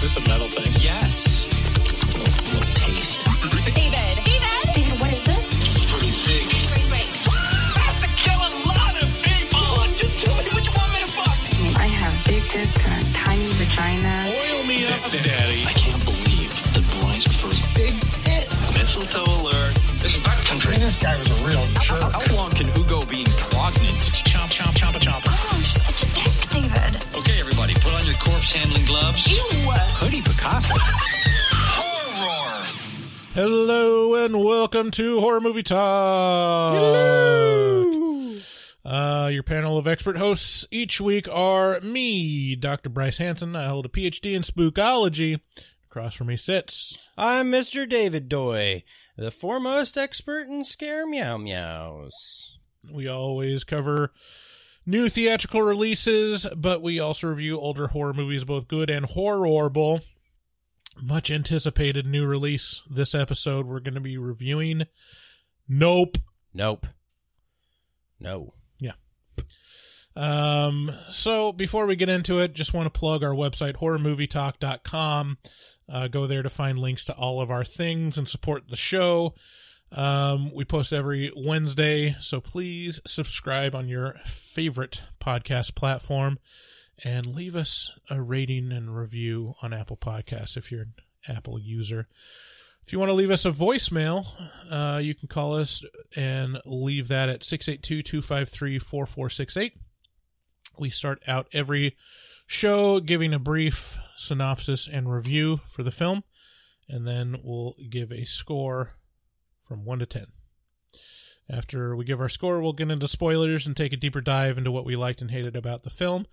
this a metal thing? Yes. A little taste. David, what is this? It's pretty thick. Great. I have to kill a lot of people. Just tell me what you want me to fuck. I have big tits and a tiny vagina. Oil me up, Daddy. I can't believe that Bryce prefers big tits. Mistletoe alert. This is backcountry. This guy was a real jerk. How long can Hugo be pregnant? Chomp, chomp, chomp, chomp. Oh, you're such a dick, David. Okay, everybody, put on your corpse handling gloves. Ew. Hoodie Picasso. Horror. Hello and welcome to Horror Movie Talk. Your panel of expert hosts each week are me, Dr. Bryce Hanson. I hold a PhD in spookology. Across from me sits. I'm Mr. David Doy, the foremost expert in scare meow meows. We always cover new theatrical releases, but we also review older horror movies, both good and horrible. Much anticipated new release this episode. We're going to be reviewing Nope. No. Yeah. So before we get into it, just want to plug our website, horrormovietalk.com. Go there to find links to all of our things and support the show. We post every Wednesday, so please subscribe on your favorite podcast platform and leave us a rating and review on Apple Podcasts if you're an Apple user. If you want to leave us a voicemail, you can call us and leave that at 682-253-4468. We start out every show giving a brief synopsis and review for the film, and then we'll give a score from 1 to 10. After we give our score, we'll get into spoilers and take a deeper dive into what we liked and hated about the film.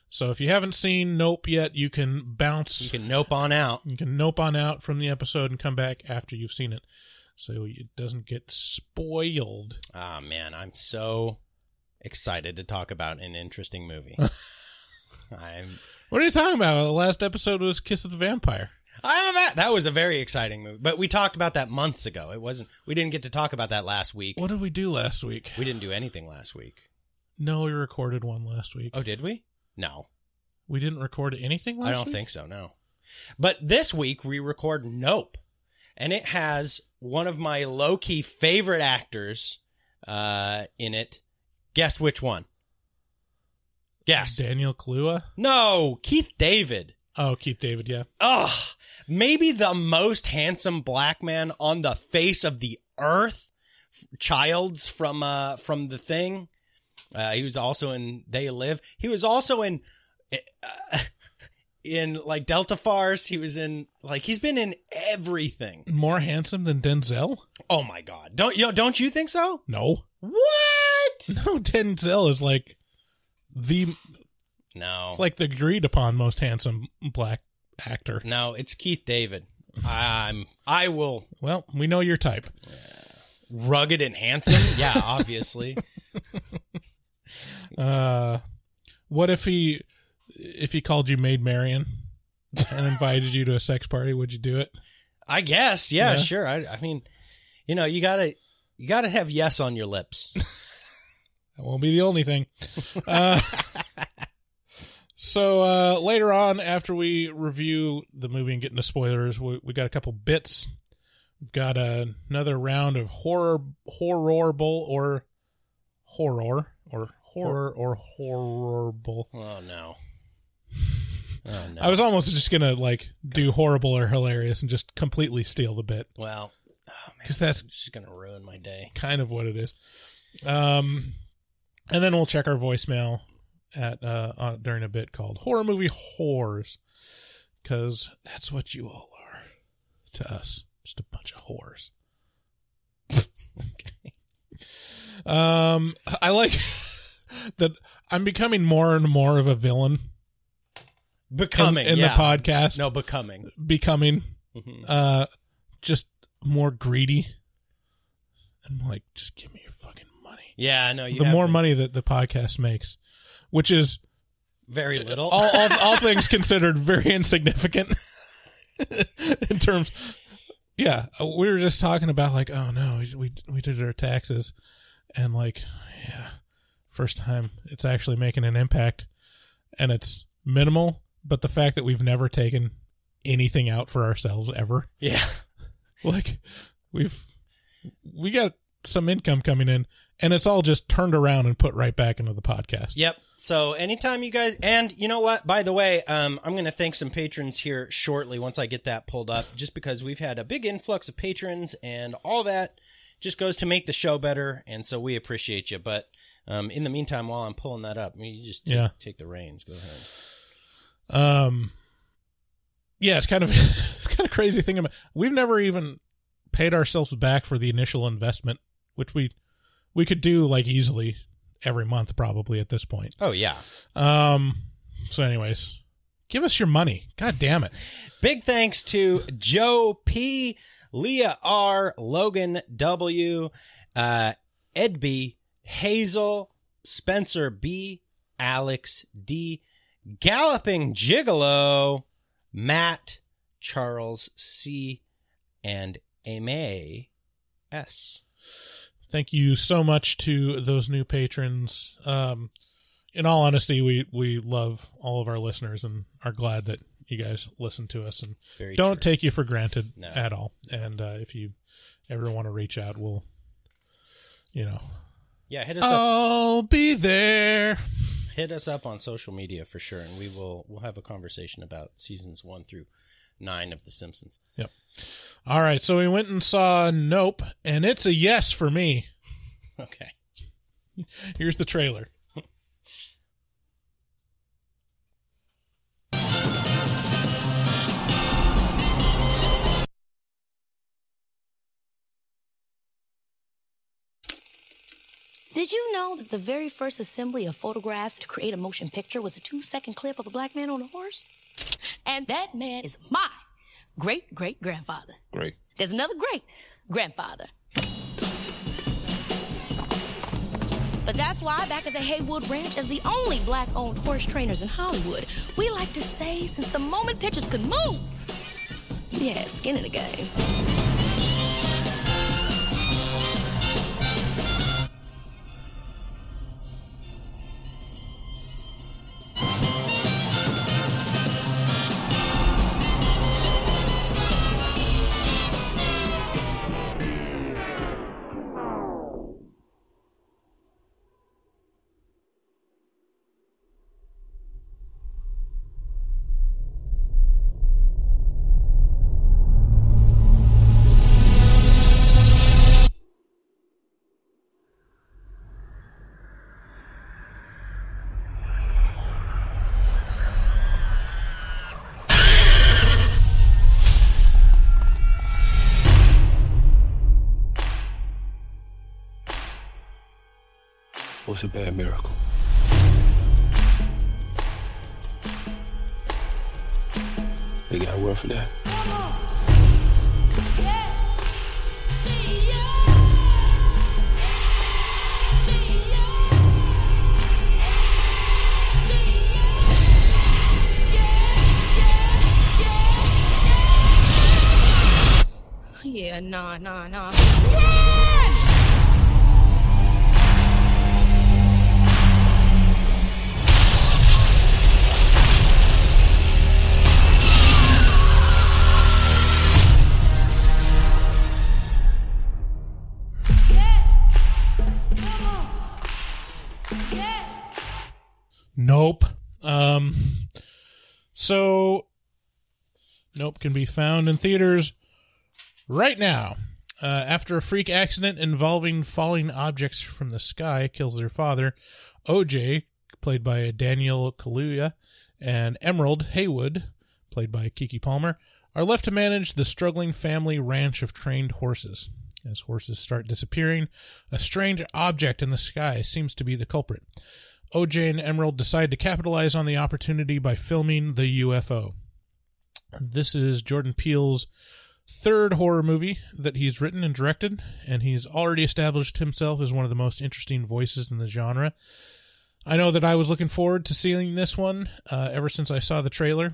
So if you haven't seen Nope yet, you can bounce. You can nope on out. You can nope on out from the episode and come back after you've seen it, so it doesn't get spoiled. Ah, man, I'm so excited to talk about an interesting movie. What are you talking about? The last episode was Kiss of the Vampire. That was a very exciting movie, but we talked about that months ago. We didn't get to talk about that last week. What did we do last week? We didn't do anything last week. No, we recorded one last week. Oh, did we? No. We didn't record anything last week? I don't think so, no. But this week we record Nope, and it has one of my low-key favorite actors in it. Guess which one? Guess. Daniel Kaluuya? No, Keith David. Oh, Keith David, yeah. Ugh, maybe the most handsome black man on the face of the earth. Childs from The Thing. He was also in They Live. He was also in like Delta Farce. He was in he's been in everything. More handsome than Denzel? Oh my God! Don't you think so? No. What? No, Denzel is like No. It's like the agreed upon most handsome black actor. No, it's Keith David. I will. Well, we know your type. Rugged and handsome? Yeah, obviously. What if he called you Maid Marian and invited you to a sex party? Would you do it? I guess. Yeah. Sure. I mean, you gotta have yes on your lips. That won't be the only thing. So later on, after we review the movie and get into spoilers, we got a couple bits. We've got another round of horrible or horrible. Oh no. Oh no. I was almost just gonna do horrible or hilarious and just completely steal the bit. Well, because that's just gonna ruin my day. Kind of what it is. And then we'll check our voicemail at during a bit called Horror Movie Whores, because that's what you all are to us. Just a bunch of whores. Okay. I like that I'm becoming more and more of a villain. Becoming in the podcast. No, becoming. Mm-hmm. Just more greedy. I'm like, just give me your fucking money. Yeah, I know. The more money that the podcast makes, which is very little. All things considered, very insignificant in terms. Yeah, we were just talking about oh no, we did our taxes, and first time it's actually making an impact, and it's minimal. But the fact that we've never taken anything out for ourselves ever. Yeah. Like we got some income coming in, and it's all just turned around and put right back into the podcast. Yep. So anytime you guys, and you know what, by the way, I'm going to thank some patrons here shortly once I get that pulled up, just because we've had a big influx of patrons, and all that just goes to make the show better. And so we appreciate you. But in the meantime, while I'm pulling that up, you just take the reins. Go ahead. Yeah, it's kind of a crazy thing. We've never even paid ourselves back for the initial investment, which we could do like easily every month probably at this point. Oh yeah. So anyways, give us your money. God damn it. Big thanks to Joe P, Leah R, Logan W, Ed B, Hazel, Spencer B, Alex D, Galloping Gigolo, Matt, Charles C, and Aimee S. Thank you so much to those new patrons. In all honesty, we love all of our listeners and are glad that you guys listen to us, and Very don't true. take you for granted No. at all. And if you ever want to reach out, we'll, Yeah, hit us up. I'll be there. Hit us up on social media for sure, and we'll have a conversation about seasons 1 through 9 of The Simpsons. Yep. All right, so we went and saw Nope, and it's a yes for me. Okay. Here's the trailer. Did you know that the very first assembly of photographs to create a motion picture was a 2-second clip of a black man on a horse? And that man is my great-great-grandfather. Great. There's another great-grandfather. But that's why back at the Haywood Ranch, as the only black-owned horse trainers in Hollywood, we like to say since the moment pictures could move, we had skin in the game. What's a bad miracle? They got a word for that. Yeah, nah. Nope. So Nope can be found in theaters right now. After a freak accident involving falling objects from the sky kills their father, OJ, played by Daniel Kaluuya, and Emerald Haywood, played by Keke Palmer, are left to manage the struggling family ranch of trained horses. As horses start disappearing, a strange object in the sky seems to be the culprit. OJ and Emerald decide to capitalize on the opportunity by filming the UFO. This is Jordan Peele's third horror movie that he's written and directed, and he's already established himself as one of the most interesting voices in the genre. I know that I was looking forward to seeing this one ever since I saw the trailer.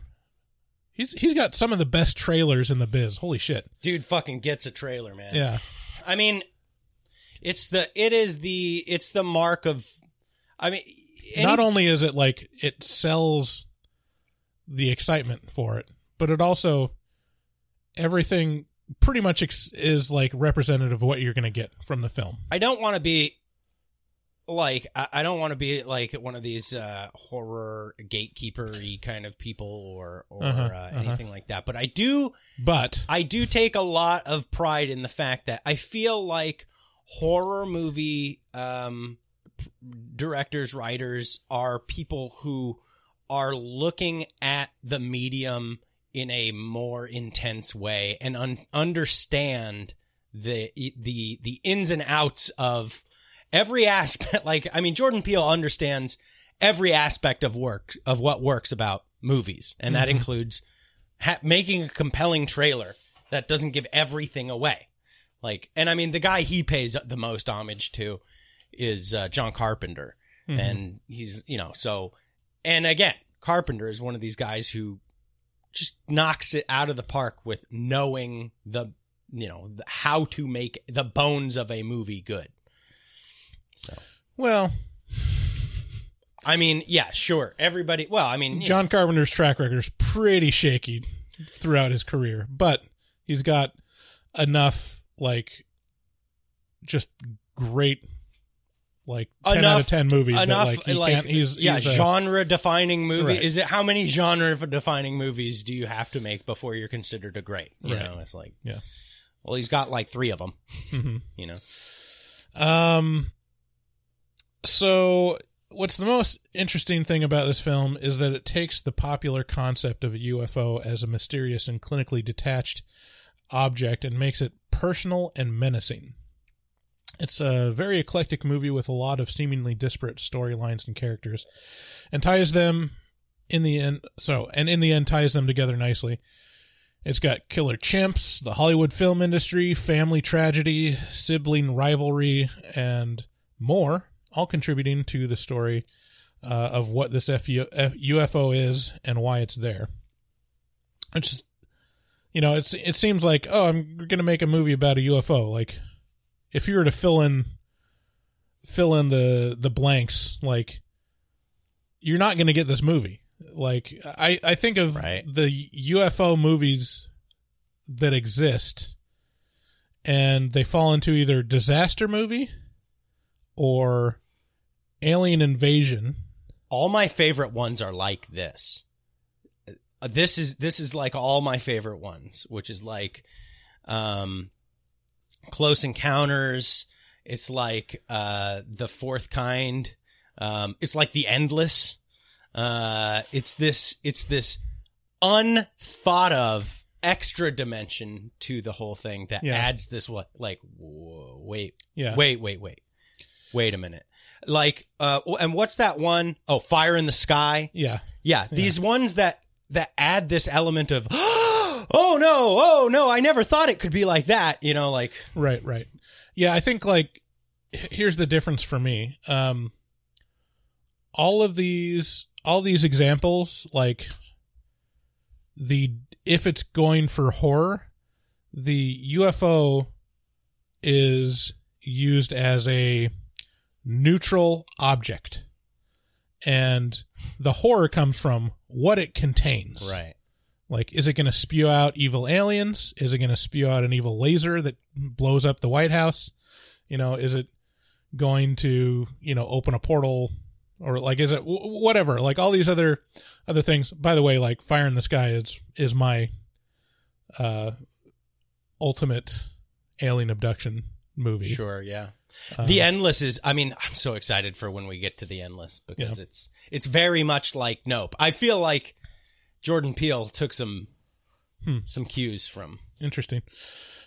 He's got some of the best trailers in the biz. Holy shit. Dude fucking gets a trailer, man. Yeah. I mean, it's the mark of, I mean, not only is it like it sells the excitement for it, but it also, everything pretty much is like representative of what you're going to get from the film. I don't want to be like, I don't want to be like one of these horror gatekeeper-y kind of people or anything like that. But I do take a lot of pride in the fact that I feel like horror movie directors, writers are people who are looking at the medium in a more intense way and understand the ins and outs of every aspect. Like, I mean, Jordan Peele understands every aspect of what works about movies. And that includes making a compelling trailer that doesn't give everything away. Like, and I mean, the guy he pays the most homage to is John Carpenter. And he's, so, and again, Carpenter is one of these guys who just knocks it out of the park with knowing how to make the bones of a movie good. So, well, I mean, yeah, sure. Everybody, well, I mean, John Carpenter's track record is pretty shaky throughout his career, but he's got enough, like, just great, like 10 out of 10 movies. Enough, that, like, he's genre-defining movie. Right. Is it, how many genre-defining movies do you have to make before you're considered a great? You Right. know, it's like, yeah. Well, he's got like 3 of them. So what's the most interesting thing about this film is that it takes the popular concept of a UFO as a mysterious and clinically detached object and makes it personal and menacing. It's a very eclectic movie with a lot of seemingly disparate storylines and characters, and ties them in the end. In the end, ties them together nicely. It's got killer chimps, the Hollywood film industry, family tragedy, sibling rivalry, and more, all contributing to the story of what this UFO is and why it's there. It's just, it seems like, I'm going to make a movie about a UFO. Like, if you were to fill in the blanks, like, you're not going to get this movie. Like, I think of the UFO movies that exist, and they fall into either disaster movie or alien invasion. All my favorite ones are like this. This is like all my favorite ones, which is like Close Encounters. It's like The Fourth Kind. It's like The Endless. It's this unthought of extra dimension to the whole thing that adds this wait a minute. Like, and what's that one? Oh, Fire in the Sky. Yeah. These ones that add this element of, oh no, I never thought it could be like that. Like. Right. Yeah. I think, like, here's the difference for me. All these examples, like, if it's going for horror, the UFO is used as a neutral object, and the horror comes from what it contains. Right. Like, is it going to spew out evil aliens? Is it going to spew out an evil laser that blows up the White House? Is it going to, open a portal? Or, like, is it whatever? Like, all these other things. By the way, like, Fire in the Sky is my ultimate alien abduction movie. Sure, yeah. The Endless is, I mean, I'm so excited for when we get to The Endless, because it's very much like Nope. I feel like Jordan Peele took some cues from. Interesting.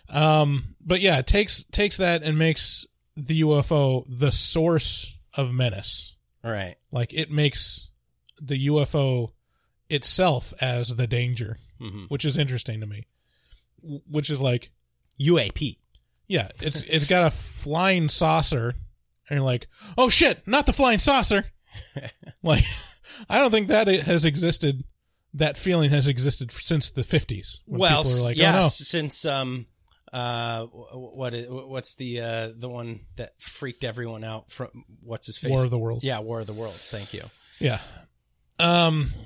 But yeah, it takes that and makes the UFO the source of menace. Right. Like, it makes the UFO itself as the danger, which is interesting to me. Which is like UAP. Yeah, it's got a flying saucer, and you're like, oh shit, not the flying saucer. Like, I don't think that has existed. That feeling has existed since the 50s. Well, people are like, yes, oh, no. since what's the one that freaked everyone out from what's his face? War of the Worlds. Yeah, War of the Worlds. Thank you. Yeah.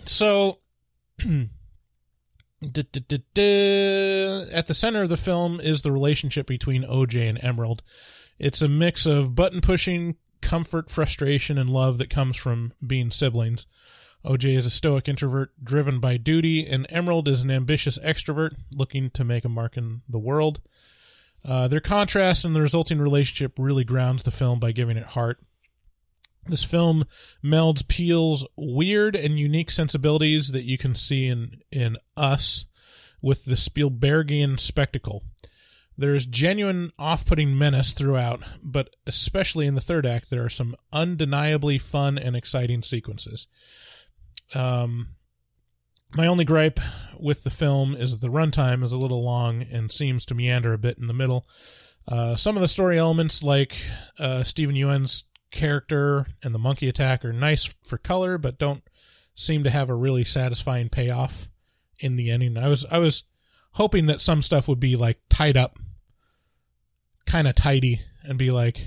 So At the center of the film is the relationship between OJ and Emerald. It's a mix of button-pushing, comfort, frustration, and love that comes from being siblings. OJ is a stoic introvert driven by duty, and Emerald is an ambitious extrovert looking to make a mark in the world. Their contrast and the resulting relationship really grounds the film by giving it heart. This film melds Peele's weird and unique sensibilities that you can see in Us with the Spielbergian spectacle. There is genuine off-putting menace throughout, but especially in the third act, there are some undeniably fun and exciting sequences. My only gripe with the film is the runtime is a little long and seems to meander a bit in the middle. Some of the story elements, like Steven Yeun's character and the monkey attack, are nice for color, but don't seem to have a really satisfying payoff in the ending. I was hoping that some stuff would be like tied up, kind of tidy, and be like,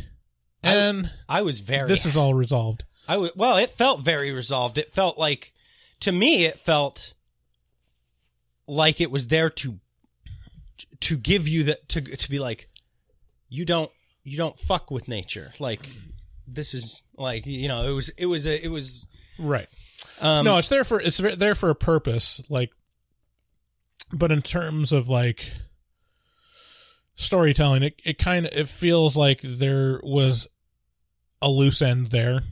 and I was very. This is all resolved. Well, it felt very resolved. It felt like, to me, it felt like it was there to give you that to be like, you don't fuck with nature. Like, this is like, it was right. No, it's there for a purpose. Like, but in terms of like storytelling, it feels like there was a loose end there.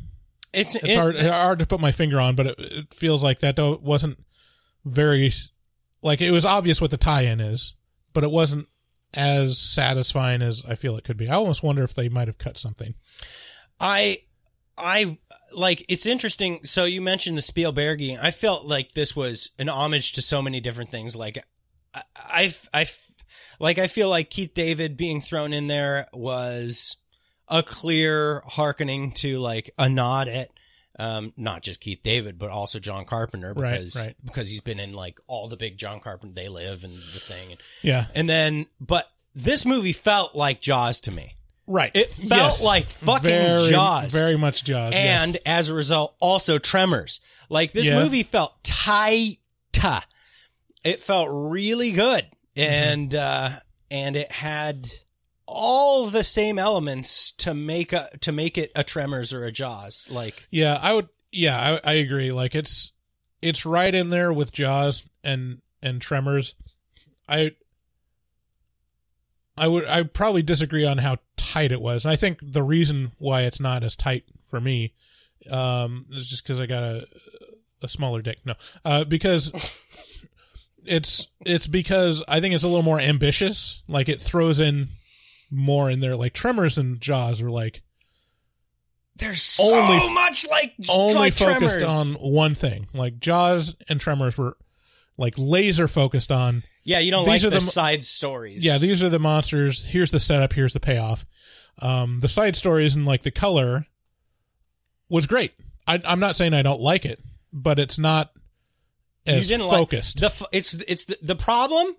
It's hard to put my finger on, but it feels like that wasn't very, like, it was obvious what the tie-in is, but it wasn't as satisfying as I feel it could be. I almost wonder if they might have cut something. I like, it's interesting. So you mentioned the Spielbergian. I felt like this was an homage to so many different things. Like, I feel like Keith David being thrown in there was a clear hearkening to like a nod at not just Keith David, but also John Carpenter, because he's been in like all the big John Carpenter, They Live and The Thing. And then, but this movie felt like Jaws to me. Right. It felt like fucking Jaws. Very much Jaws. And as a result, also Tremors. Like, this movie felt tight. It felt really good. And it had all the same elements to make it a Tremors or a Jaws. Like, I agree. Like, it's right in there with Jaws and Tremors. I'd probably disagree on how tight it was. And I think the reason why it's not as tight for me is just because I got a smaller dick. No, because it's because I think it's a little more ambitious. Like, it throws in more in there. Like, Tremors and Jaws are like, there's so much like only focused Tremors on one thing. Like, Jaws and Tremors were like laser focused on. Yeah, you don't like the side stories. Yeah, these are the monsters. Here's the setup. Here's the payoff. The side stories and like the color was great. I'm not saying I don't like it, but it's not as focused. The problem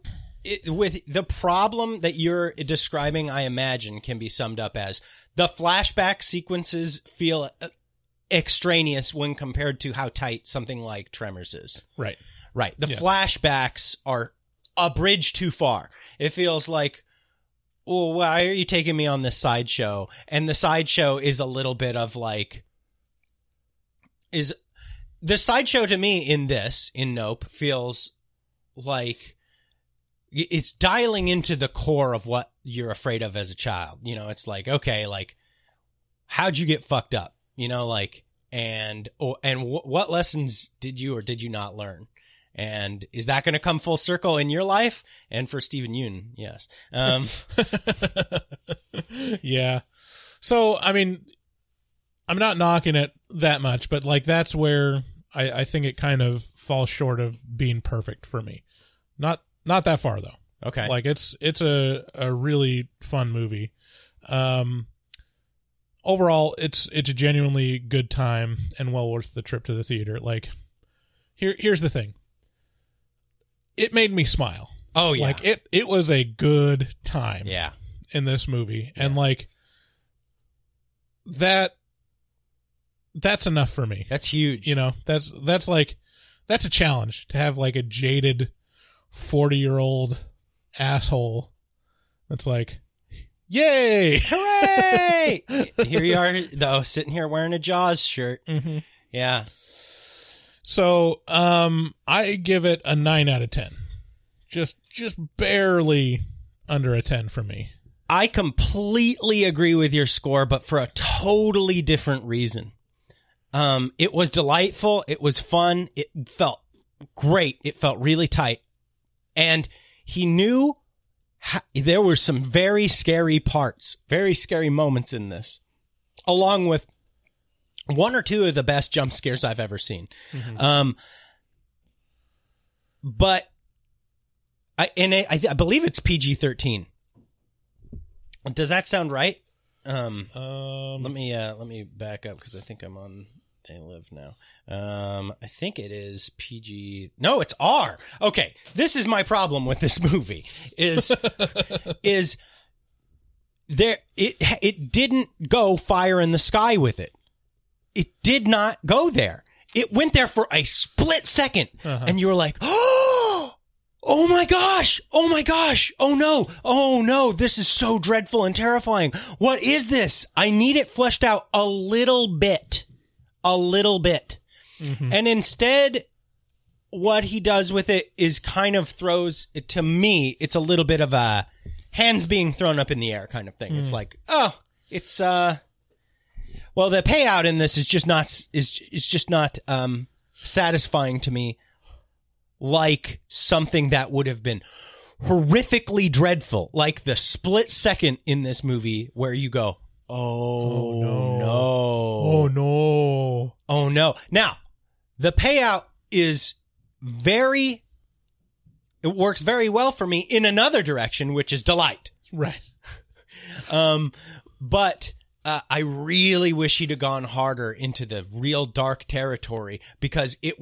with the problem that you're describing, I imagine, can be summed up as the flashback sequences feel extraneous when compared to how tight something like Tremors is. Right. The flashbacks are a bridge too far. It feels like, well, why are you taking me on this sideshow? And the sideshow is a little bit of like, is the sideshow to me in Nope feels like it's dialing into the core of what you're afraid of as a child. It's like, okay, like, how'd you get fucked up? Like, and what lessons did you or did you not learn? And is that going to come full circle in your life? And for Steven Yeun, yes. Yeah. So, I mean, I'm not knocking it that much, but like, that's where I think it kind of falls short of being perfect for me. Not that far though. Okay. Like, it's a really fun movie. Overall, it's a genuinely good time and well worth the trip to the theater. Like, here's the thing. It made me smile. Oh yeah. Like, it was a good time. Yeah. In this movie. Yeah. And like, that's enough for me. That's huge. That's a challenge to have like a jaded 40-year-old asshole that's like, yay! Hooray! Here you are, though, sitting here wearing a Jaws shirt. Mm-hmm. Yeah. So, I give it a 9 out of 10. Just barely under a 10 for me. I completely agree with your score, but for a totally different reason. It was delightful. It was fun. It felt great. It felt really tight. And he knew there were some very scary parts, very scary moments in this, along with one or two of the best jump scares I've ever seen. Mm-hmm. But I believe it's PG-13. Does that sound right? Let me back up because I think I'm on They Live now. I think it is PG. No, it's R. Okay, this is my problem with this movie. Is there? It didn't go fire in the sky with it. It did not go there. It went there for a split second, and you were like, oh my gosh! Oh my gosh! Oh no! This is so dreadful and terrifying. What is this? I need it fleshed out a little bit. Mm-hmm. And instead, what he does with it is kind of throws it, to me, it's a little bit of a hands being thrown up in the air kind of thing. It's like, it's, well, the payout in this is just not satisfying to me, like something that would have been horrifically dreadful, like the split second in this movie where you go, oh no. Now, the payout is it works very well for me in another direction, which is delight. Right. But I really wish he'd have gone harder into the real dark territory, because it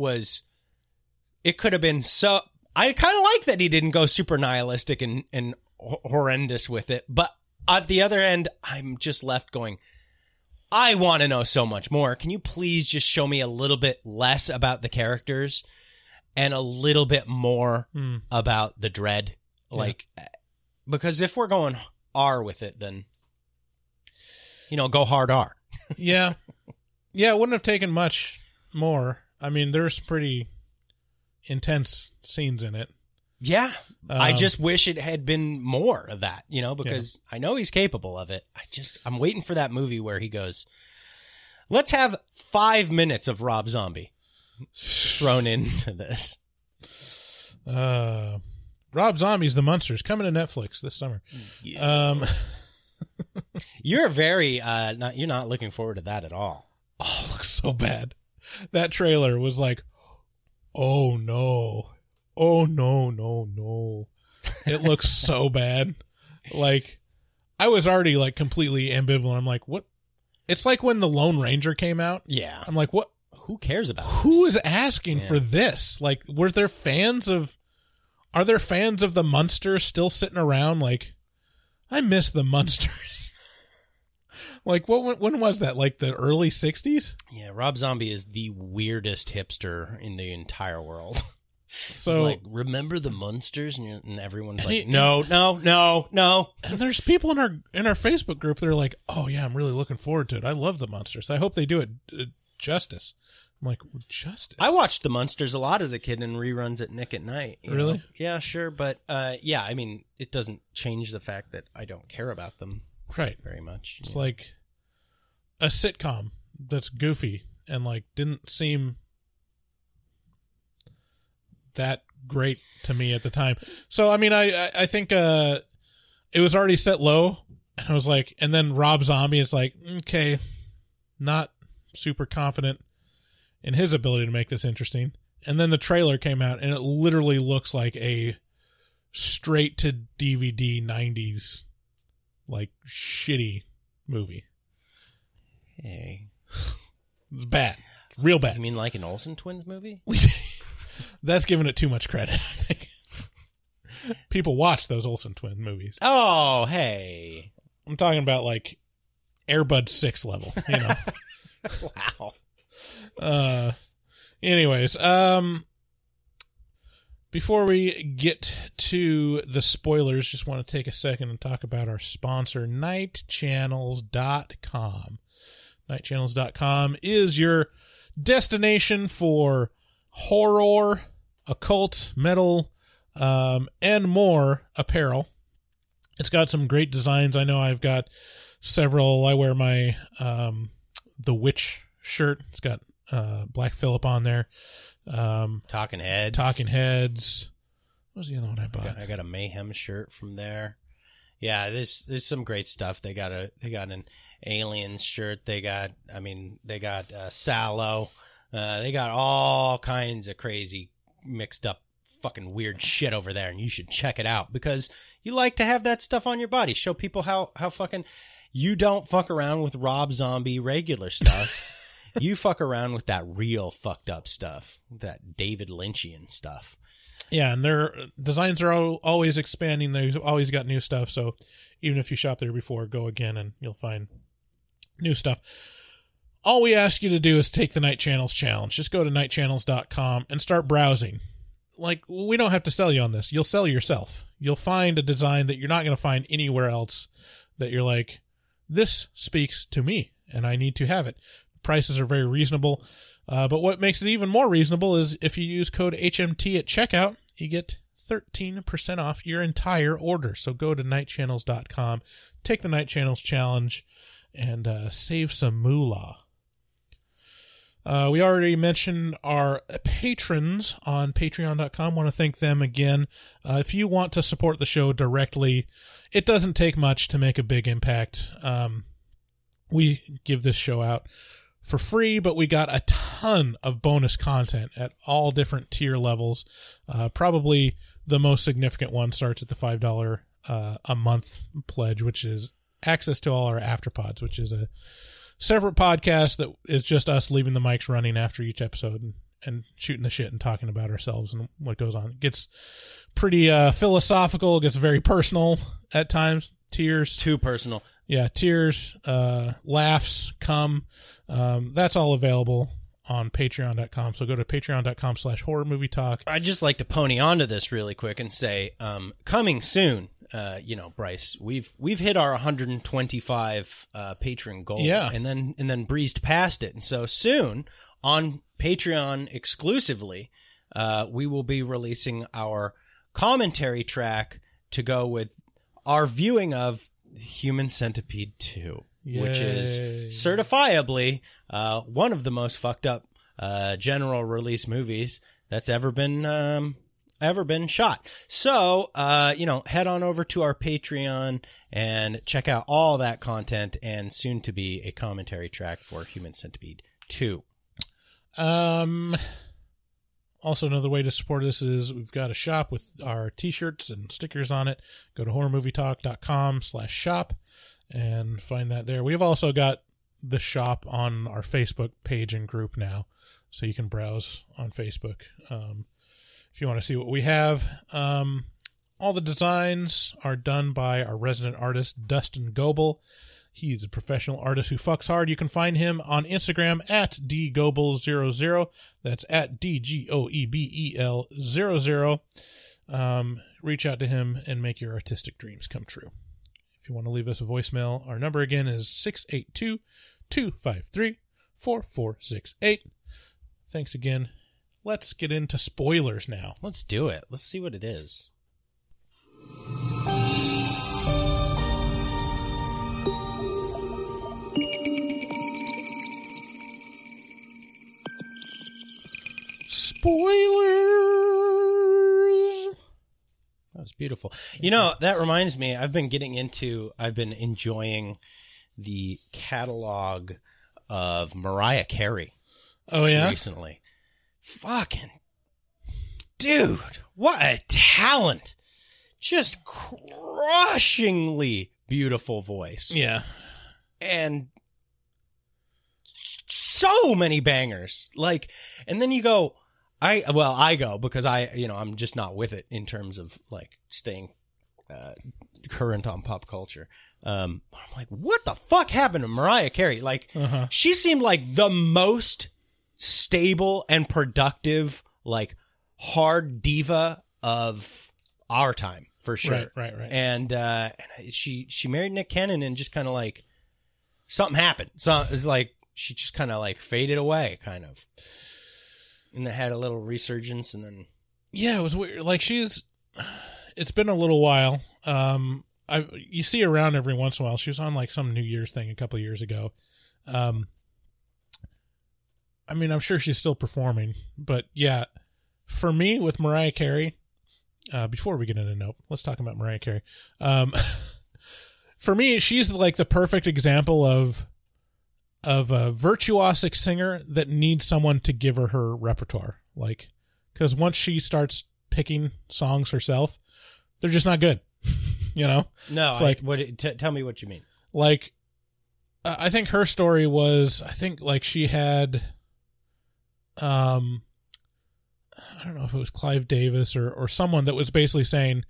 could have been so. I kind of like that he didn't go super nihilistic and horrendous with it. But on the other end, I'm just left going, I want to know so much more. Can you please just show me a little bit less about the characters and a little bit more about the dread? Like, because if we're going R with it, then, go hard R. Yeah. Yeah, it wouldn't have taken much more. I mean, there's pretty intense scenes in it. Yeah. I just wish it had been more of that, because I know he's capable of it. I'm waiting for that movie where he goes, let's have 5 minutes of Rob Zombie thrown into this. Rob Zombie's The Munsters coming to Netflix this summer. Yeah. You're very, you're not looking forward to that at all. Oh, it looks so bad. That trailer was like, oh no. Oh, no. It looks so bad. Like, I was already, like, completely ambivalent. I'm like, what? It's like when The Lone Ranger came out. Yeah. I'm like, what? Who cares about Who this? is asking for this? Like, are there fans of the Munsters still sitting around? Like, I miss the Munsters. Like, when was that? Like, the early 60s? Yeah, Rob Zombie is the weirdest hipster in the entire world. So, like, remember the Munsters? And everyone's like, no. And there's people in our Facebook group that are like, oh yeah, I'm really looking forward to it. I love the Munsters. I hope they do it justice. I'm like, justice? I watched the Munsters a lot as a kid in reruns at Nick at Night. Really? Yeah, sure. But yeah, I mean, it doesn't change the fact that I don't care about them very much. It's like a sitcom that's goofy and like didn't seem that great to me at the time. So, I mean, I think it was already set low, and I was like, and then Rob Zombie is like, okay, not super confident in his ability to make this interesting. And then the trailer came out, and it literally looks like a straight to DVD 90s, like, shitty movie. Hey. It's bad. It's real bad. You mean like an Olsen Twins movie? That's giving it too much credit, I think. People watch those Olsen Twin movies. Oh, hey. I'm talking about like Air Bud 6 level, Wow. Anyways, Before we get to the spoilers, just want to take a second and talk about our sponsor, nightchannels.com. Nightchannels.com is your destination for horror, occult, metal, and more apparel. It's got some great designs. I know I've got several. I wear my The Witch shirt. It's got Black Phillip on there. Talking Heads. What was the other one I bought? I got a Mayhem shirt from there. Yeah, there's some great stuff. They got an Aliens shirt. They got Sallow. They got all kinds of crazy mixed up fucking weird shit over there, and you should check it out because you like to have that stuff on your body. Show people how fucking you don't fuck around with Rob Zombie regular stuff. You fuck around with that real fucked up stuff, that David Lynchian stuff. Yeah, and their designs are always expanding. They've always got new stuff, so even if you shop there before, go again and you'll find new stuff. All we ask you to do is take the Night Channels challenge. Just go to nightchannels.com and start browsing. Like, we don't have to sell you on this. You'll sell yourself. You'll find a design that you're not going to find anywhere else that you're like, this speaks to me, and I need to have it. Prices are very reasonable, but what makes it even more reasonable is if you use code HMT at checkout, you get 13% off your entire order. So go to nightchannels.com, take the Night Channels challenge, and save some moolah. We already mentioned our patrons on patreon.com. Want to thank them again. If you want to support the show directly, it doesn't take much to make a big impact. We give this show out for free, but we got a ton of bonus content at all different tier levels. Probably the most significant one starts at the $5 a month pledge, which is access to all our afterpods, which is a separate podcast that is just us leaving the mics running after each episode and shooting the shit and talking about ourselves and what goes on. It gets pretty philosophical. It gets very personal at times. Tears. Too personal. Yeah, tears, laughs, come. That's all available on patreon.com. So go to patreon.com/horrormovietalk. I'd just like to pony onto this really quick and say, coming soon, Bryce, we've hit our 125 patron goal, yeah, and then breezed past it. And so soon on Patreon exclusively, we will be releasing our commentary track to go with our viewing of Human Centipede 2, Yay. Which is certifiably one of the most fucked up general release movies that's ever been shot. So, head on over to our Patreon and check out all that content and soon to be a commentary track for Human Centipede 2. Also, another way to support us is we've got a shop with our t-shirts and stickers on it. Go to horrormovietalk.com/shop and find that there. We've also got the shop on our Facebook page and group now, so you can browse on Facebook if you want to see what we have. All the designs are done by our resident artist, Dustin Goebel. He's a professional artist who fucks hard. You can find him on Instagram at dgoebel00. That's at DGOEBEL00. Reach out to him and make your artistic dreams come true. If you want to leave us a voicemail, our number again is 682-253-4468. Thanks again. Let's get into spoilers now. Let's do it. Let's see what it is. Spoilers. That was beautiful. You know, that reminds me, I've been enjoying the catalog of Mariah Carey. Oh, yeah? Recently. Fucking dude, what a talent. Just crushingly beautiful voice. Yeah. And so many bangers. Like, and then you go, I go because I'm just not with it in terms of like staying current on pop culture. I'm like, what the fuck happened to Mariah Carey? Like, she seemed like the most stable and productive, like hard diva of our time for sure. Right. And she married Nick Cannon and just kind of like something happened. So it's like she just kind of like faded away, kind of, and it had a little resurgence, and then it was weird. Like it's been a little while. You see her around every once in a while. She was on like some New Year's thing a couple of years ago. I mean, I'm sure she's still performing, but yeah, for me with Mariah Carey, before we get into Nope, let's talk about Mariah Carey. For me, she's like the perfect example of a virtuosic singer that needs someone to give her repertoire. Like, because once she starts picking songs herself, they're just not good. You know? No, it's tell me what you mean. Like, I think her story was, like she had, I don't know if it was Clive Davis or someone that was basically saying,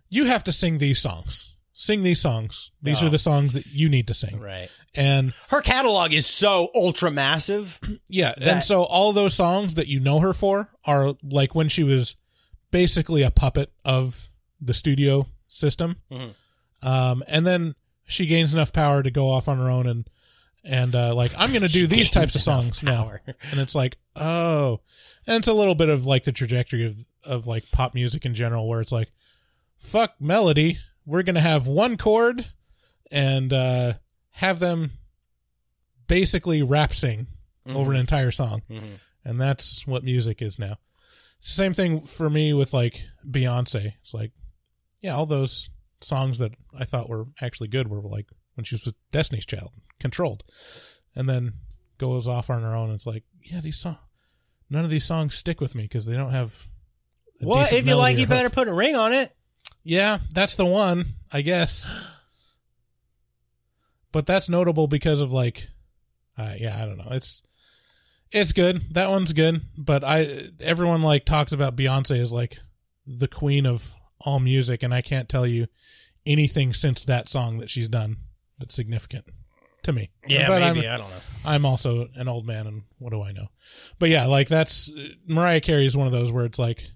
you have to sing these songs. Sing these songs. These are the songs that you need to sing. Right. And her catalog is so ultra massive. Yeah. And so all those songs that you know her for are like when she was basically a puppet of the studio system. Mm-hmm. And then she gains enough power to go off on her own and like, I'm going to do these types of songs now. And it's like, oh, and it's a little bit of like the trajectory of like pop music in general, where it's like, fuck melody. We're going to have one chord and have them basically rap sing over an entire song. Mm-hmm. And that's what music is now. Same thing for me with like Beyonce. It's like, yeah, all those songs that I thought were actually good were like when she was with Destiny's Child, Controlled, and then goes off on her own. It's like, yeah, none of these songs stick with me because they don't have. Well, if you like, you better put a ring on it. Yeah, that's the one, I guess. But that's notable because of like, I don't know. It's good. That one's good. But everyone like talks about Beyonce as like the queen of all music, and I can't tell you anything since that song that she's done that's significant to me. Yeah, but maybe. I don't know. I'm also an old man, and what do I know? But yeah, like that's Mariah Carey is one of those where it's like,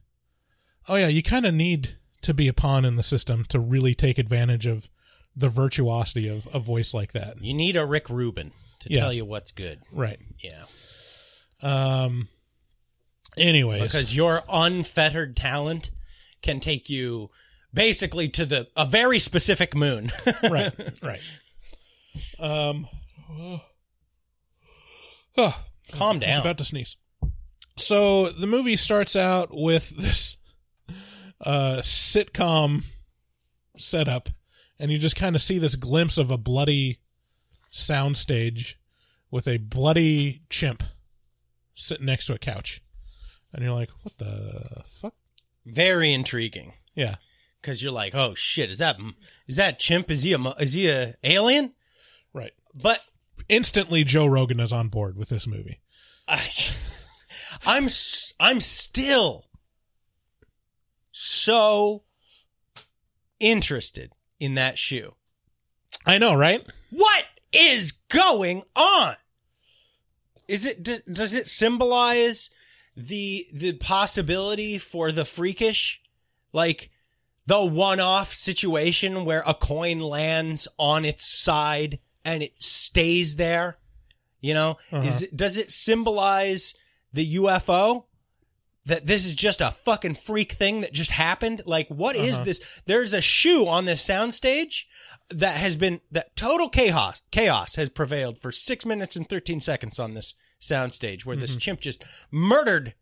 oh yeah, you kind of need to be a pawn in the system to really take advantage of the virtuosity of a voice like that. You need a Rick Rubin to tell you what's good. Right. Yeah. Anyways. Because your unfettered talent can take you basically to a very specific moon. Right. Calm down. I was about to sneeze. So the movie starts out with this sitcom setup, and you just kind of see this glimpse of a bloody soundstage with a bloody chimp sitting next to a couch, and you're like, what the fuck? Very intriguing. Yeah, because you're like, oh shit, is that chimp? Is he a alien? Right. But instantly Joe Rogan is on board with this movie. I'm still so interested in that shoe. I know, right? What is going on? Does it symbolize the possibility for the freakish, like the one-off situation where a coin lands on its side and it stays there? You know, does it symbolize the UFO? That this is just a fucking freak thing that just happened? Like, what is this? There's a shoe on this soundstage that total chaos has prevailed for 6 minutes and 13 seconds on this soundstage where this chimp just murdered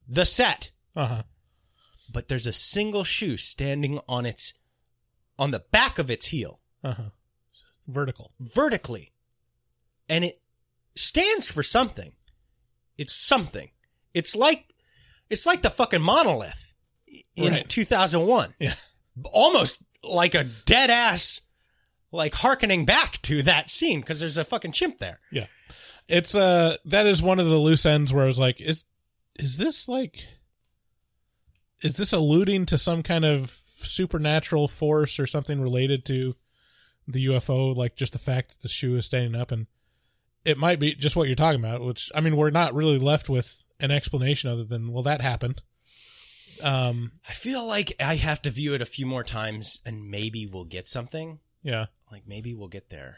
the set. But there's a single shoe standing on the back of its heel. Vertically. And it stands for something. It's something. It's like the fucking monolith in 2001. Yeah. Almost like a dead ass, like hearkening back to that scene because there's a fucking chimp there. Yeah. It's that is one of the loose ends where I was like, is this alluding to some kind of supernatural force or something related to the UFO, like just the fact that the shoe is standing up? And it might be just what you're talking about, which, I mean, we're not really left with an explanation other than, well, that happened. I feel like I have to view it a few more times and maybe we'll get something. Yeah. Like maybe we'll get there.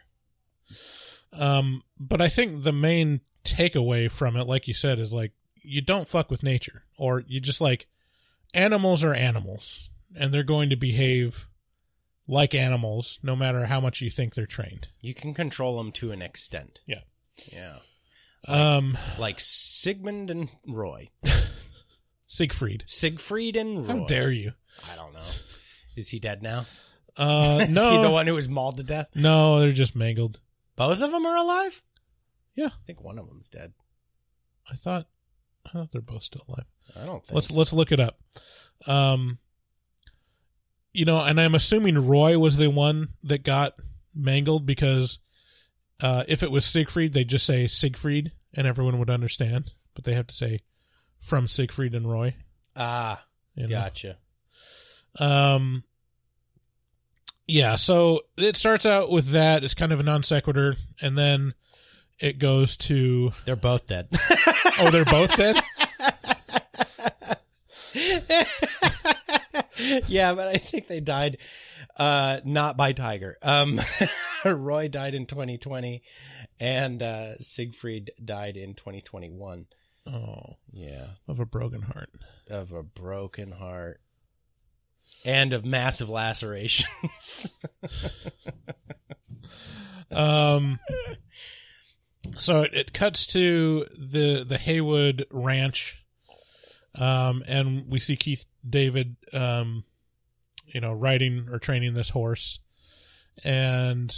But I think the main takeaway from it, like you said, is like, you don't fuck with nature, or you just like, animals are animals and they're going to behave like animals no matter how much you think they're trained. You can control them to an extent. Yeah. Yeah. Like Sigmund and Roy. Siegfried and Roy. How dare you? I don't know. Is he dead now? No. Is he the one who was mauled to death? No, they're just mangled. Both of them are alive? Yeah. I think one of them's dead. I thought they're both still alive. I don't think Let's look it up. You know, and I'm assuming Roy was the one that got mangled because if it was Siegfried, they'd just say Siegfried and everyone would understand. But they have to say from Siegfried and Roy. Ah, you know? Gotcha. Yeah, so it starts out with that. It's kind of a non sequitur, and then it goes to... They're both dead. Oh, they're both dead? Yeah, but I think they died not by tiger. Roy died in 2020, and Siegfried died in 2021. Oh. Yeah. Of a broken heart. Of a broken heart. And of massive lacerations. So it cuts to the Haywood Ranch, and we see Keith David, riding or training this horse, and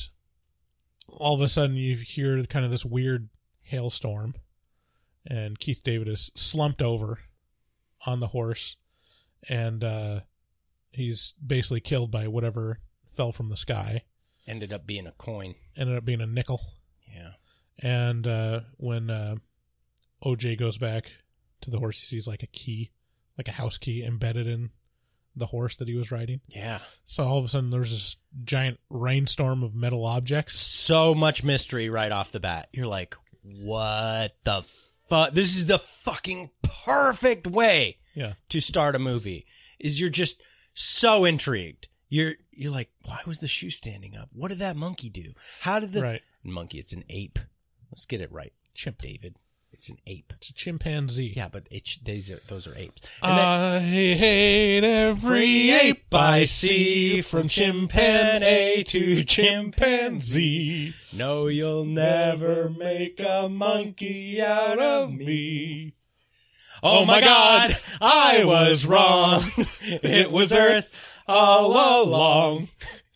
all of a sudden you hear kind of this weird hailstorm, and Keith David is slumped over on the horse, and he's basically killed by whatever fell from the sky. Ended up being a coin. Ended up being a nickel. Yeah. And when OJ goes back to the horse, he sees like a key, like a house key embedded in the horse that he was riding. Yeah. So all of a sudden there's this giant rainstorm of metal objects. So much mystery right off the bat. You're like, what the fuck? This is the fucking perfect way to start a movie. Is you're just so intrigued. You're like, why was the shoe standing up? What did that monkey do? How did the monkey? It's an ape. Let's get it right, Chimp David. It's an ape. It's a chimpanzee. Yeah, but those are apes. And I hate every ape I see, from chimpanzee to chimpanzee. No, you'll never make a monkey out of me. Oh my God, I was wrong. It was Earth all along.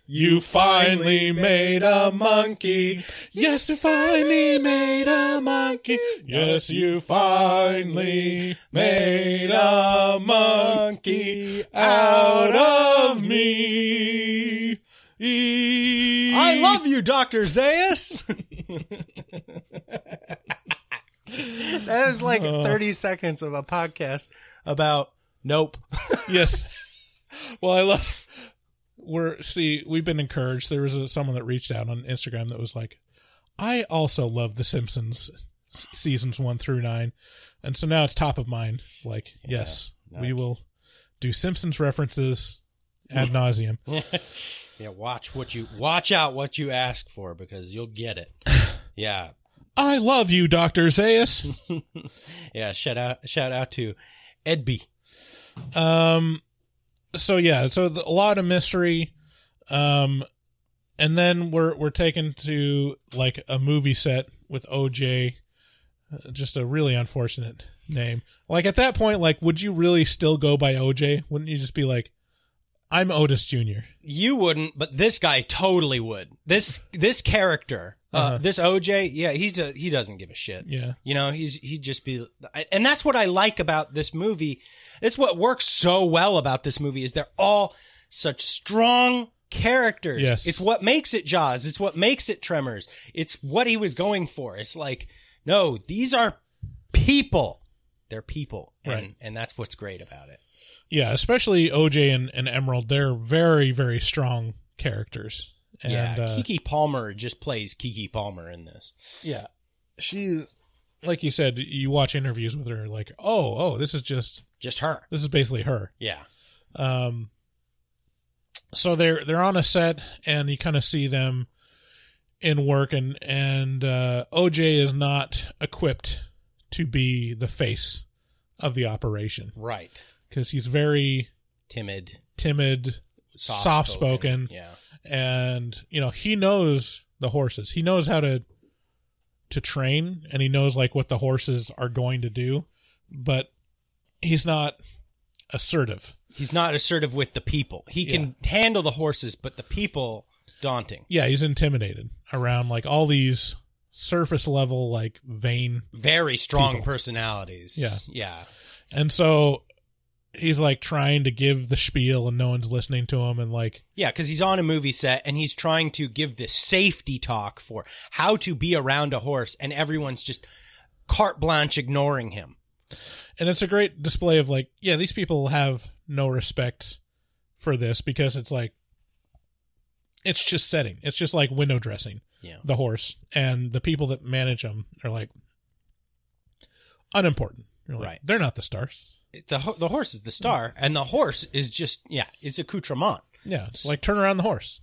You finally made a monkey. Yes, you finally made a monkey. Yes, you finally made a monkey out of me. I love you, Dr. Zaius. That is like 30 seconds of a podcast about Nope. Yes. Well, I love... we've been encouraged. There was someone that reached out on Instagram that was like, I also love The Simpsons seasons 1 through 9. And so now it's top of mind. Like, yes, we will do Simpsons references ad nauseum. Yeah, watch out what you ask for, because you'll get it. Yeah. I love you, Dr. Zaius. Yeah, shout out to Edby. So a lot of mystery, and then we're taken to like a movie set with OJ, just a really unfortunate name. Like at that point, like, would you really still go by OJ? Wouldn't you just be like, I'm Otis Jr.? You wouldn't, but this guy totally would. This character, this OJ, yeah, he doesn't give a shit. Yeah, he'd just be, and that's what I like about this movie. It's what works so well about this movie is they're all such strong characters. Yes. It's what makes it Jaws. It's what makes it Tremors. It's what he was going for. It's like, no, these are people. They're people. Right. And that's what's great about it. Yeah, especially OJ and Emerald. They're very, very strong characters. And, Keke Palmer just plays Keke Palmer in this. Yeah. She's like you said, you watch interviews with her, like, oh, this is just her. This is basically her. Yeah. So they're on a set, and you kind of see them in work, and OJ is not equipped to be the face of the operation, Right. because he's very Timid, soft-spoken. Yeah. And he knows the horses. He knows how to train, and he knows like what the horses are going to do, but he's not assertive. He's not assertive with the people. He can handle the horses, but the people, daunting. Yeah, he's intimidated around like all these surface level, like vain, very strong people. Personalities. Yeah. Yeah. And so he's like trying to give the spiel, and no one's listening to him, and like, Yeah, because he's on a movie set and he's trying to give this safety talk for how to be around a horse, and everyone's just carte blanche ignoring him. and it's a great display of like, yeah, these people have no respect for this, because it's like, it's just setting. It's just like window dressing the horse, and the people that manage them are like unimportant. You're like, Right. They're not the stars. The horse is the star, and the horse is just, it's accoutrement. Yeah, it's like turn around the horse.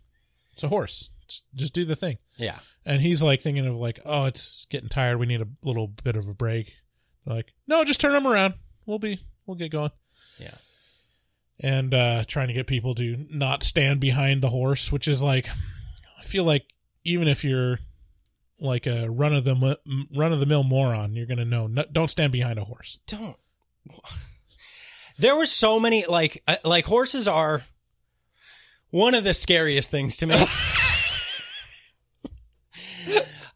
It's a horse. Just do the thing. Yeah. And he's like thinking of like, oh, it's getting tired. We need a little bit of a break. They're like, no, just turn them around. We'll get going. Yeah. And trying to get people to not stand behind the horse, which is like, I feel like even if you're like a run of the mill moron, you're gonna know don't stand behind a horse. Don't. There were so many like horses are one of the scariest things to me.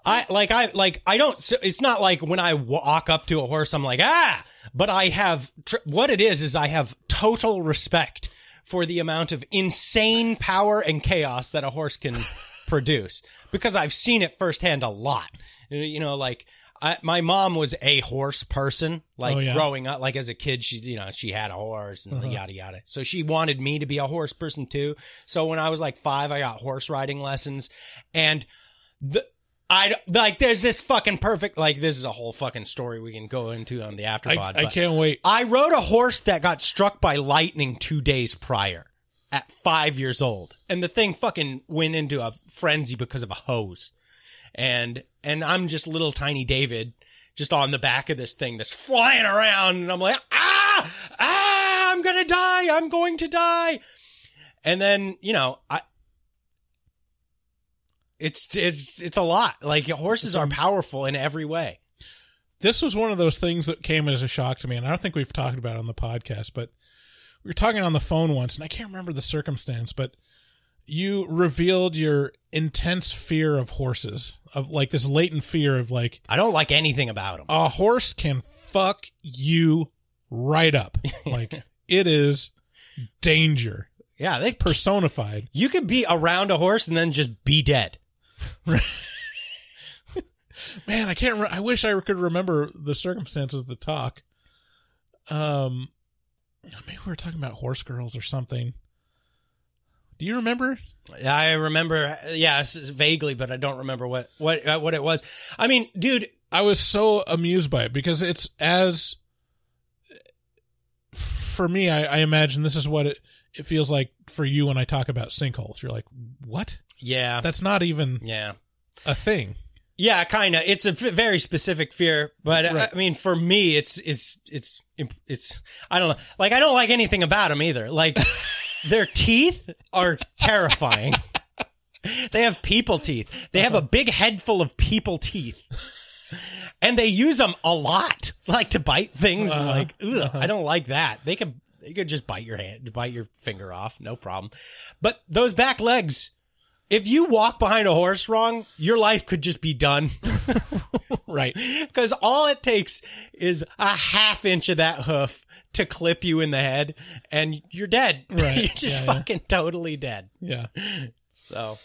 I don't. It's not like when I walk up to a horse, I'm like, but I have what it is I have total respect for the amount of insane power and chaos that a horse can produce, because I've seen it firsthand a lot. My mom was a horse person, growing up, like as a kid, she had a horse and yada, yada. So she wanted me to be a horse person too. So when I was like 5, I got horse riding lessons, and there's this fucking perfect, this is a whole fucking story we can go into on the afterpod. I can't wait. I rode a horse that got struck by lightning 2 days prior at 5 years old. And the thing fucking went into a frenzy because of a hose. And I'm just little tiny David just on the back of this thing that's flying around. And I'm like, I'm going to die. And then, it's a lot. Like, horses are powerful in every way. This was one of those things that came as a shock to me, and I don't think we've talked about it on the podcast, but we were talking on the phone once, and I can't remember the circumstance, but you revealed your intense fear of horses, of like this latent fear of like, I don't like anything about them. A horse can fuck you right up. Like, it is danger. Yeah, they personified. You could be around a horse and then just be dead. Man, I can't. I wish I could remember the circumstances of the talk. Maybe we were talking about horse girls or something. Do you remember? I remember, yes, vaguely, but I don't remember what it was. I mean, dude, I was so amused by it because it's as, for me, I imagine this is what it feels like for you when I talk about sinkholes. You're like, what? Yeah. That's not even a thing. Yeah, kind of. It's a very specific fear, but right. I mean, for me, it's, I don't know. Like, I don't like anything about them either. Like, their teeth are terrifying. They have people teeth. They have a big head full of people teeth. And they use them a lot, like to bite things. Like, I don't like that. They could just bite your finger off, no problem. But those back legs, if you walk behind a horse wrong, your life could just be done. Right. Because all it takes is a half inch of that hoof to clip you in the head, and you're dead. Right. You're just fucking totally dead. Yeah. So,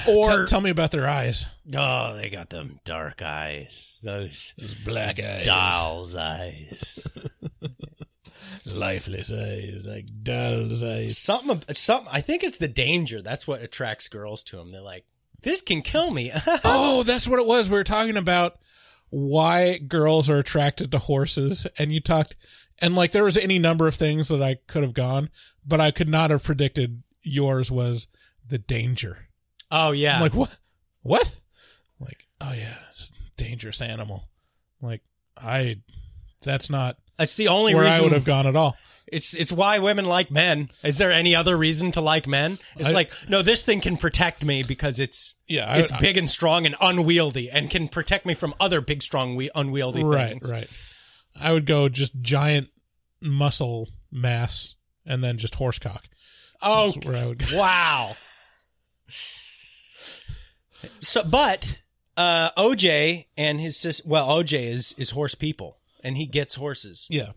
or tell me about their eyes. Oh, they got them dark eyes. Those black eyes. Doll's eyes. Lifeless eyes, like doll's eyes. Something. I think it's the danger. That's what attracts girls to them. They're like, this can kill me. Oh, that's what it was. We were talking about why girls are attracted to horses, and you talked, and like there was any number of things that I could have gone, but I could not have predicted yours was the danger. Oh yeah. I'm like, what? Like, oh yeah, it's a dangerous animal. Like, that's not It's the only where reason I would have gone at all. It's why women like men. Is there any other reason to like men? It's like, no, this thing can protect me because it's big and strong and unwieldy and can protect me from other big, strong, unwieldy things. Right. I would go just giant muscle mass and then just horsecock. Oh, That's where I would go. Wow. So, but OJ and his sister, OJ is horse people and he gets horses. Yeah.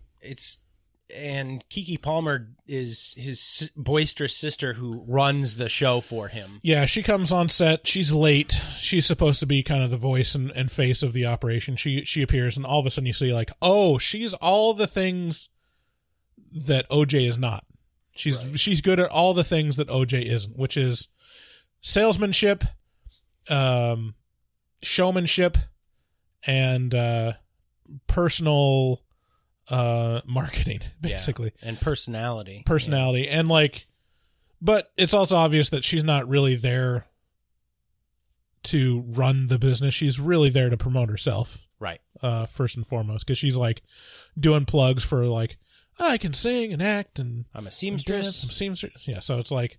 And Keke Palmer is his boisterous sister who runs the show for him. Yeah, she comes on set. She's late. She's supposed to be kind of the voice and face of the operation. She appears, and all of a sudden you see like, oh, she's all the things that OJ is not. She's good at all the things that OJ isn't, which is salesmanship, showmanship, and personal marketing, basically. Yeah, and personality. Yeah. And like, but it's also obvious that she's not really there to run the business. She's really there to promote herself. Right. First and foremost, because she's like doing plugs for like, I can sing and act and I'm a seamstress. I'm a seamstress. Yeah. So it's like,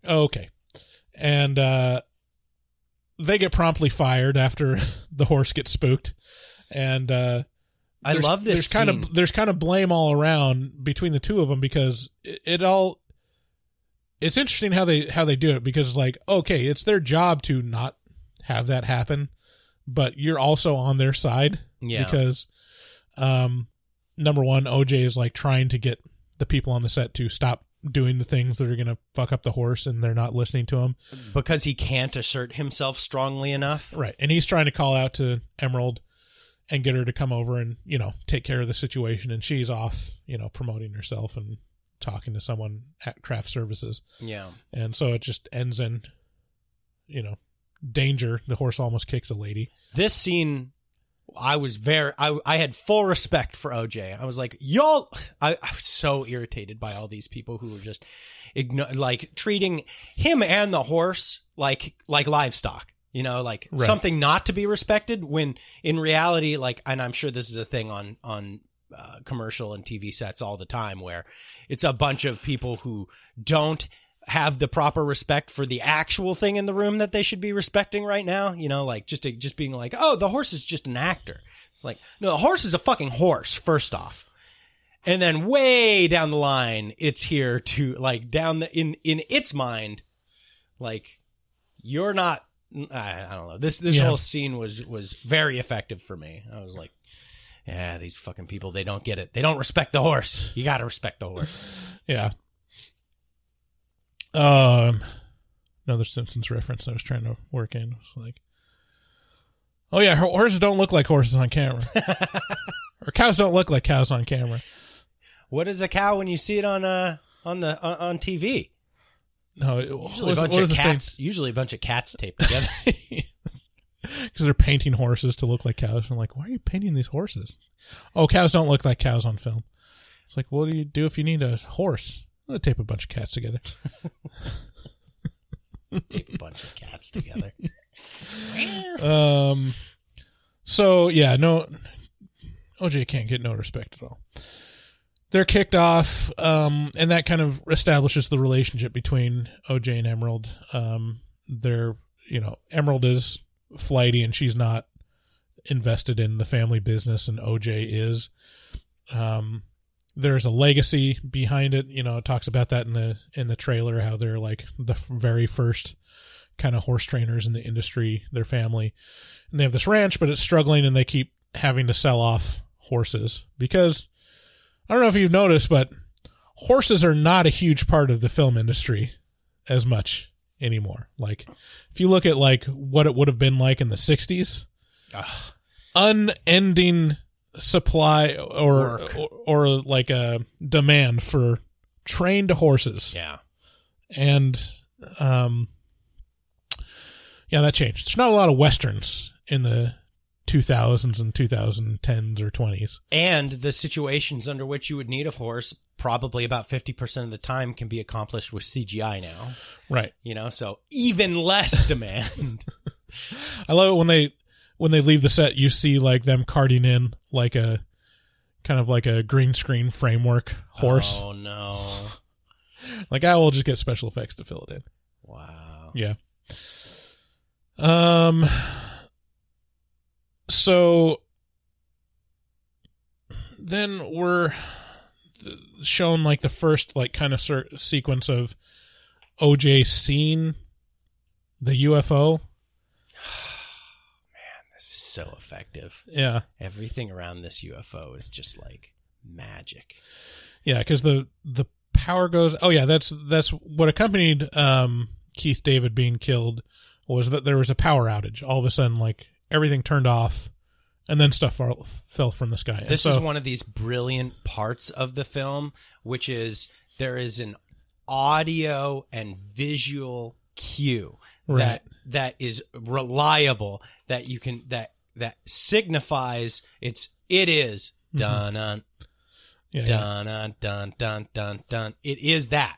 okay. And, they get promptly fired after the horse gets spooked. And, I love this scene. There's kind of blame all around between the two of them because it's interesting how they do it because like, okay, it's their job to not have that happen, but you're also on their side because, number one, OJ is like trying to get the people on the set to stop doing the things that are going to fuck up the horse and they're not listening to him because he can't assert himself strongly enough. Right. And he's trying to call out to Emerald and get her to come over and, take care of the situation. And she's off, promoting herself and talking to someone at craft services. Yeah. And so it just ends in, danger. The horse almost kicks a lady. This scene, I had full respect for OJ. I was like, y'all, I was so irritated by all these people who were just treating him and the horse like livestock. Right. Something not to be respected when in reality, and I'm sure this is a thing on commercial and TV sets all the time where it's a bunch of people who don't have the proper respect for the actual thing in the room that they should be respecting right now. Just being like, oh, the horse is just an actor. It's like, no, the horse is a fucking horse, first off. And then way down the line, it's here to in its mind, you're not, I don't know. This whole scene was very effective for me. I was like, yeah, these fucking people, they don't get it. They don't respect the horse. You got to respect the horse. Yeah. Another Simpsons reference I was trying to work in was like, oh yeah, horses don't look like horses on camera. Or cows don't look like cows on camera. What is a cow when you see it on TV? No, usually a bunch of cats taped together. Because they're painting horses to look like cows. I'm like, why are you painting these horses? Oh, cows don't look like cows on film. It's like, what do you do if you need a horse? I'll tape a bunch of cats together. Tape a bunch of cats together. So yeah, no, OJ can't get no respect at all. They're kicked off, and that kind of establishes the relationship between OJ and Emerald. Emerald is flighty and she's not invested in the family business, and OJ is. There's a legacy behind it. It talks about that in the trailer, how they're like the very first kind of horse trainers in the industry, their family. And they have this ranch, but it's struggling and they keep having to sell off horses because I don't know if you've noticed, but horses are not a huge part of the film industry as much anymore. Like if you look at what it would have been like in the 60s, unending supply or like a demand for trained horses. Yeah. And that changed. There's not a lot of westerns in the 2000s and 2010s or 20s. And the situations under which you would need a horse, probably about 50% of the time, can be accomplished with CGI now. Right. You know, so even less demand. I love it when they leave the set, you see like them carting in like a kind of like a green screen framework horse. Oh no. Like, we'll just get special effects to fill it in. Wow. Yeah. So then we're shown like the first like kind of sequence of OJ seeing the UFO. This is so effective. Yeah. Everything around this UFO is just like magic. Yeah, because the power goes. Oh yeah, that's what accompanied Keith David being killed, was that there was a power outage. All of a sudden, like everything turned off, and then stuff fell from the sky. This is one of these brilliant parts of the film, which is there is an audio and visual cue that is reliable, that you can that signifies it is dun dun dun dun dun dun dun. It is that.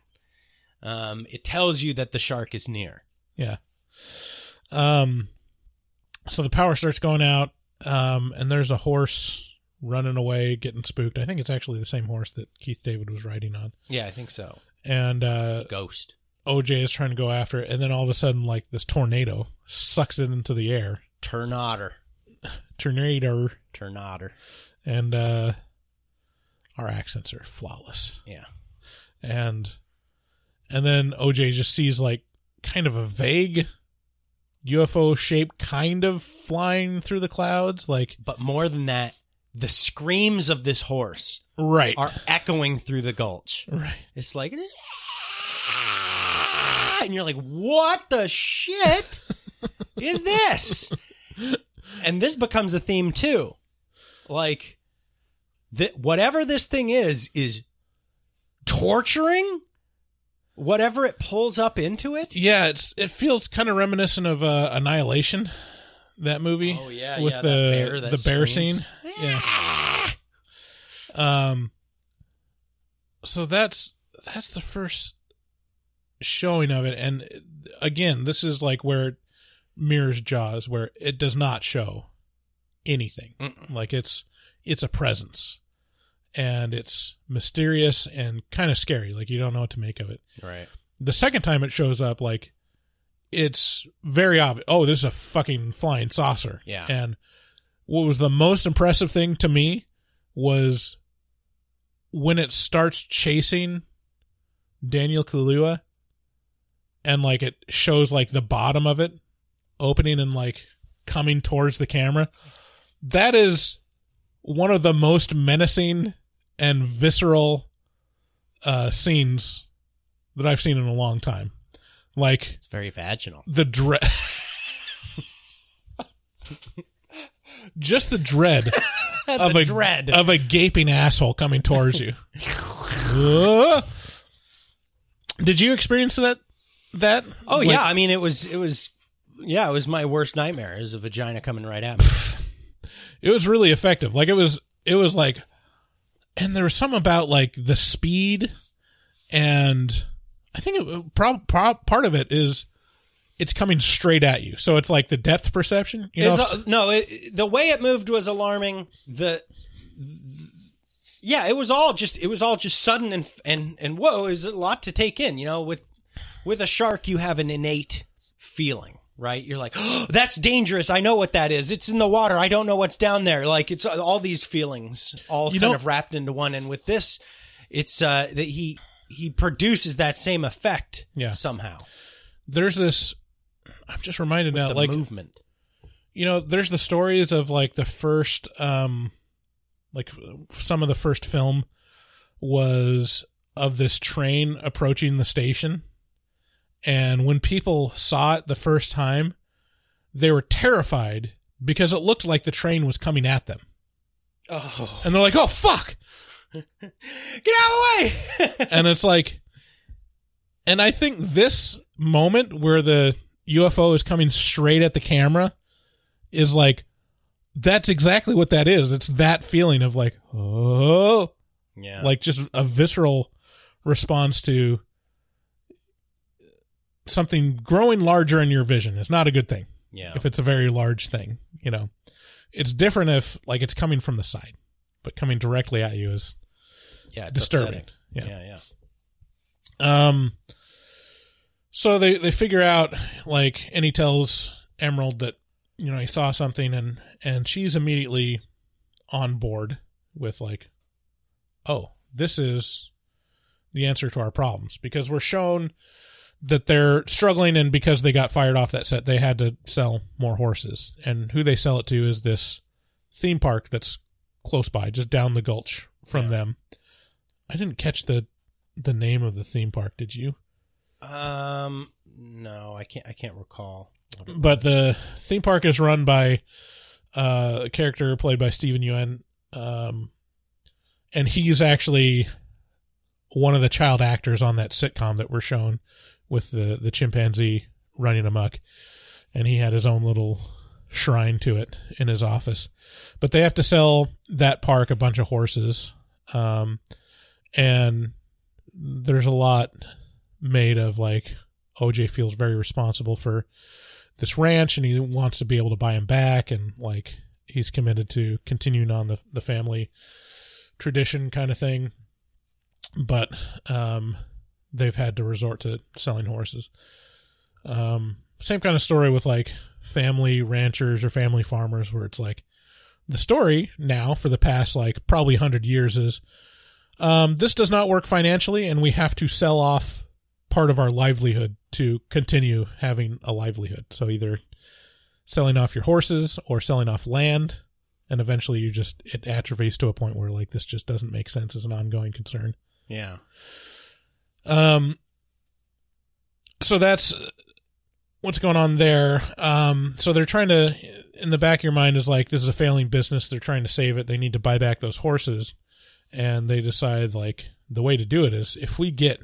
It tells you that the shark is near. Yeah. So the power starts going out, and there's a horse running away, getting spooked. I think it's actually the same horse that Keith David was riding on. Yeah, I think so. And Ghost. OJ is trying to go after it, and then all of a sudden, like, this tornado sucks it into the air. Tornado. And our accents are flawless. Yeah. And then OJ just sees, like, kind of a vague UFO shape kind of flying through the clouds. But more than that, the screams of this horse are echoing through the gulch. Right. It's like, and you're like, what the shit is this? And this becomes a theme too. Like, whatever this thing is torturing whatever it pulls up into it. Yeah, it feels kind of reminiscent of Annihilation, that movie. Oh yeah, with the bear scene. Yeah. So that's the first showing of it, and again, this is like where it mirrors Jaws, where it does not show anything. Like it's a presence, and it's mysterious and kind of scary. Like you don't know what to make of it. Right. The second time it shows up, like it's very obvious. Oh, this is a fucking flying saucer. Yeah. And what was the most impressive thing to me was when it starts chasing Daniel Kaluuya, and like it shows like the bottom of it opening and like coming towards the camera. That is one of the most menacing and visceral scenes that I've seen in a long time. Like, it's very vaginal. The dread. Just the dread of a gaping asshole coming towards you. Did you experience that? Oh, like, yeah. I mean, it was my worst nightmare, is a vagina coming right at me. It was really effective. Like it was like, and there was something about like the speed, and I think part of it is it's coming straight at you. So it's like the depth perception. You know? The way it moved was alarming. It was all just sudden and whoa, is a lot to take in. You know, with a shark, you have an innate feeling, right? You're like, oh, that's dangerous. I know what that is. It's in the water. I don't know what's down there. Like, it's all these feelings all kind of wrapped into one. And with this, it's that he produces that same effect somehow. There's this, I'm just reminded now, like movement. You know, there's the stories of like the first, like some of the first film was of this train approaching the station. And when people saw it the first time, they were terrified because it looked like the train was coming at them. Oh. And they're like, oh, fuck. Get out of the way. And it's like, and I think this moment where the UFO is coming straight at the camera is like that's exactly what that is. It's that feeling of like, oh, Yeah. like just a visceral response to something growing larger in your vision. It's not a good thing. Yeah. If it's a very large thing, you know, it's different if like it's coming from the side, but coming directly at you is Yeah. It's disturbing. upsetting. Yeah. Yeah. So they figure out, like, and he tells Emerald that, you know, he saw something, and she's immediately on board with like, oh, this is the answer to our problems, because we're shown that they're struggling, and because they got fired off that set, they had to sell more horses, and who they sell it to is this theme park that's close by, just down the gulch from them. I didn't catch the name of the theme park. Did you? No, I can't recall. But the theme park is run by a character played by Steven Yeun, and he's actually one of the child actors on that sitcom that we're shown with the chimpanzee running amok, and he had his own little shrine to it in his office. But they have to sell that park a bunch of horses, and there's a lot made of like OJ feels very responsible for this ranch, and he wants to be able to buy him back, and like he's committed to continuing on the family tradition kind of thing. But they've had to resort to selling horses. Same kind of story with like family ranchers or family farmers, where it's like the story now for the past like probably 100 years is this does not work financially, and we have to sell off part of our livelihood to continue having a livelihood. So either selling off your horses or selling off land, and eventually it atrophies to a point where like this just doesn't make sense as an ongoing concern. Yeah. So that's what's going on there. So they're trying to, in the back of your mind is like, this is a failing business. They're trying to save it. They need to buy back those horses. And they decide like the way to do it is if we get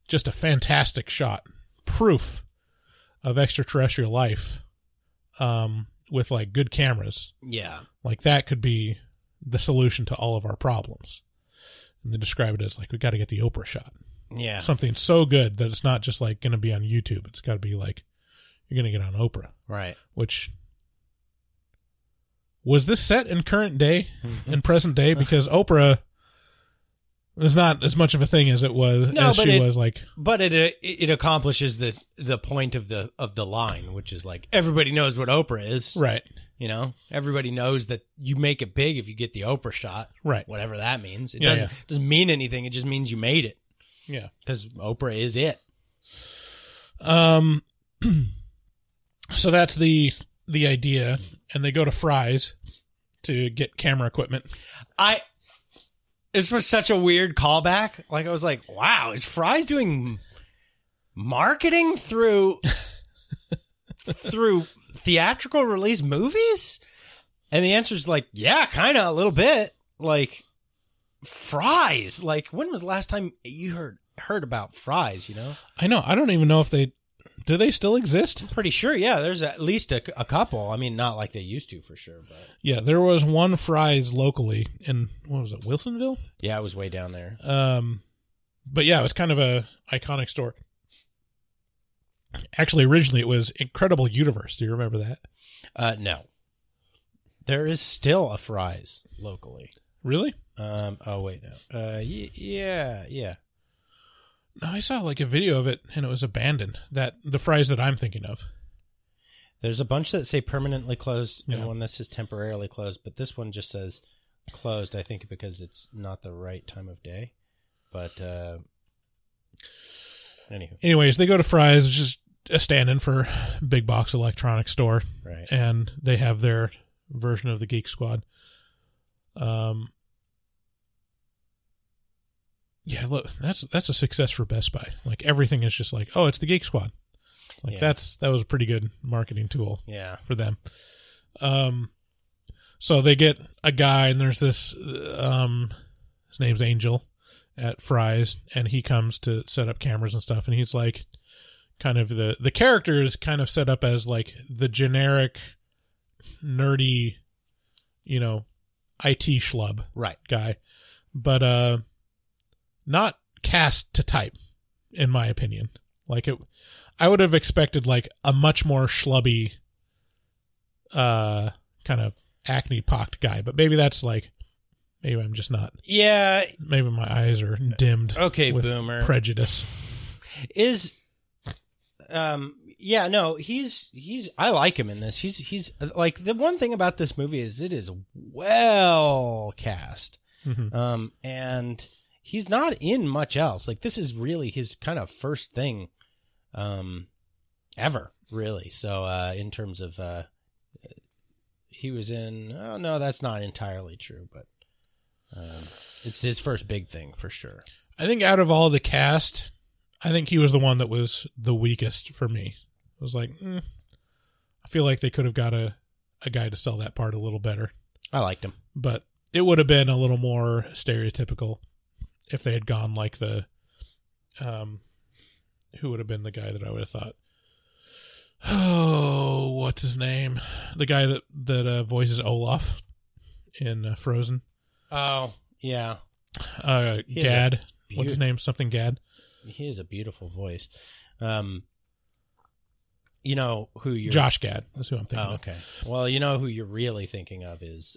just a fantastic shot, proof of extraterrestrial life, with like good cameras. Yeah. Like that could be the solution to all of our problems. And they describe it as like, we got to get the Oprah shot. Yeah. Something so good that it's not just like going to be on YouTube. It's got to be like, you're going to get on Oprah. Right. Which, was this set in current day, in present day? Because Oprah is not as much of a thing as it was, was like. But it accomplishes the point of the line, which is like, everybody knows what Oprah is. Right. You know, everybody knows that you make it big if you get the Oprah shot. Right. Whatever that means. It Yeah, doesn't mean anything. It just means you made it. Yeah. Because Oprah is it. So that's the idea, and they go to Fry's to get camera equipment. This was such a weird callback. Like, I was like, wow, is Fry's doing marketing through theatrical release movies? And the answer is like, yeah, kind of a little bit. Like, Fry's. Like, when was the last time you heard about Fry's, you know? I know. I don't even know if do they still exist? I'm pretty sure, yeah. There's at least a couple. I mean, not like they used to, for sure. But Yeah, there was one Fry's locally in, what was it, Wilsonville? yeah, it was way down there. But yeah, it was kind of a iconic store. Actually, originally it was Incredible Universe. Do you remember that? No. There is still a Fry's locally. Really? Oh, wait, no. Yeah. No, I saw like a video of it and it was abandoned. The Fry's that I'm thinking of. There's a bunch that say permanently closed and Yeah. one that says temporarily closed, but this one just says closed, I think, because it's not the right time of day. But, anywho. Anyways, they go to Fry's, it's just a stand-in for big box electronics store. Right. And they have their version of the Geek Squad. Yeah, look, that's a success for Best Buy. Like everything is just like, oh, it's the Geek Squad. Like Yeah. that was a pretty good marketing tool Yeah. for them. So they get a guy, and there's this his name's Angel at Fry's, and he comes to set up cameras and stuff, and he's like kind of the character is kind of set up as like the generic nerdy IT schlub Right. guy, but not cast to type, in my opinion. Like I would have expected like a much more schlubby, kind of acne pocked guy, but maybe I'm just not. Yeah. Maybe my eyes are dimmed. Okay, with boomer. prejudice. He's I like him in this. He's like, the one thing about this movie is it is well cast. Mm-hmm. And he's not in much else. Like, this is really his kind of first thing ever, really. So in terms of he was in, oh no, that's not entirely true, but it's his first big thing for sure. I think out of all the cast, I think he was the one that was the weakest for me. I was like, I feel like they could have got a guy to sell that part a little better. I liked him. But it would have been a little more stereotypical if they had gone like the, who would have been the guy that I would have thought? Oh, what's his name? The guy that voices Olaf in Frozen. Oh, yeah. Gad. What's his name? Something Gad. He has a beautiful voice. You know who you're... Josh Gad. That's who I'm thinking of. Okay. Well, you know who you're really thinking of is...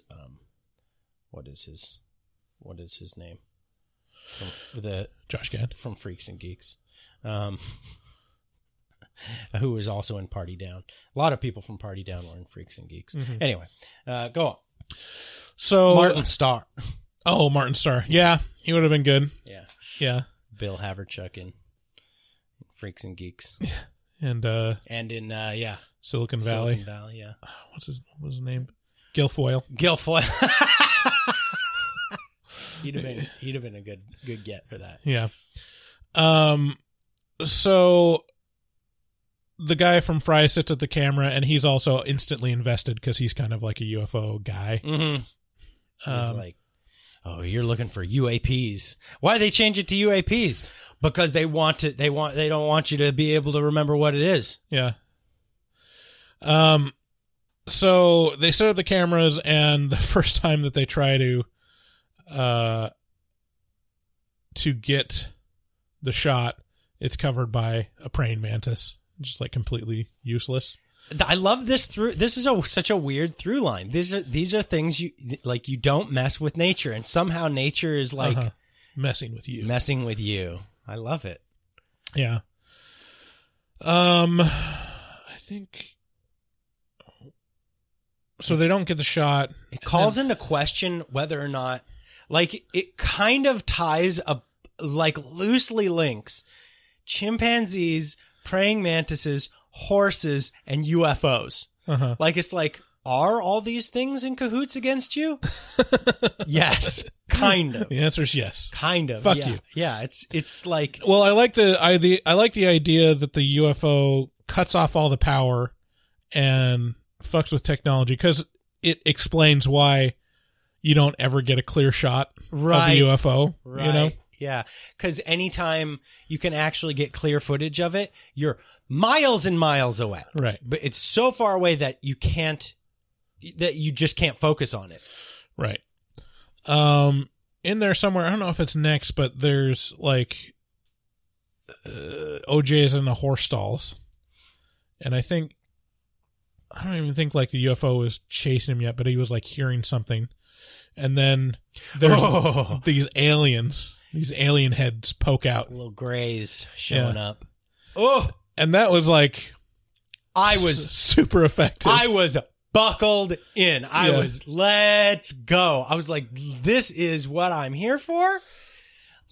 What is his name? Josh Gad. From Freaks and Geeks. Who was also in Party Down. A lot of people from Party Down were in Freaks and Geeks. Mm-hmm. Anyway, go on. So Martin Starr. Oh, Martin Starr. Yeah, he would have been good. Yeah. Yeah. Bill Haverchuck in Freaks and Geeks. And in Silicon Valley. Silicon Valley, yeah. What was his name? Guilfoyle. Guilfoyle. He'd have been a good get for that. Yeah. So the guy from Fry sits at the camera, and he's also instantly invested because he's kind of like a UFO guy. Mm-hmm. He's like, oh, you're looking for UAPs. Why they change it to UAPs? Because they don't want you to be able to remember what it is. Yeah. So they set up the cameras, and the first time that they try to get the shot, it's covered by a praying mantis, just like completely useless. I love this This is such a weird through line. These are things you don't mess with nature, and somehow nature is like messing with you. Messing with you. I love it. Yeah. I think so. They don't get the shot. It calls into question whether or not, like, it kind of ties loosely links chimpanzees, praying mantises, horses, and UFOs. Like, it's like, are all these things in cahoots against you? Yes, kind of. The answer is yes. Kind of. Fuck yeah. you. Yeah, it's like, well, I like the idea that the UFO cuts off all the power and fucks with technology, because it explains why you don't ever get a clear shot of the UFO. Right. You know? Yeah, because anytime you can actually get clear footage of it, you're miles and miles away. Right. But it's so far away that you just can't focus on it. Right. In there somewhere, I don't know if it's next, but there's like OJ is in the horse stalls, and I don't even think like the UFO was chasing him yet, but he was like hearing something, and then there's these alien heads poke out, little grays showing up. Oh, and that was like, I was super effective. I was buckled in. I was, let's go. I was like, this is what I'm here for.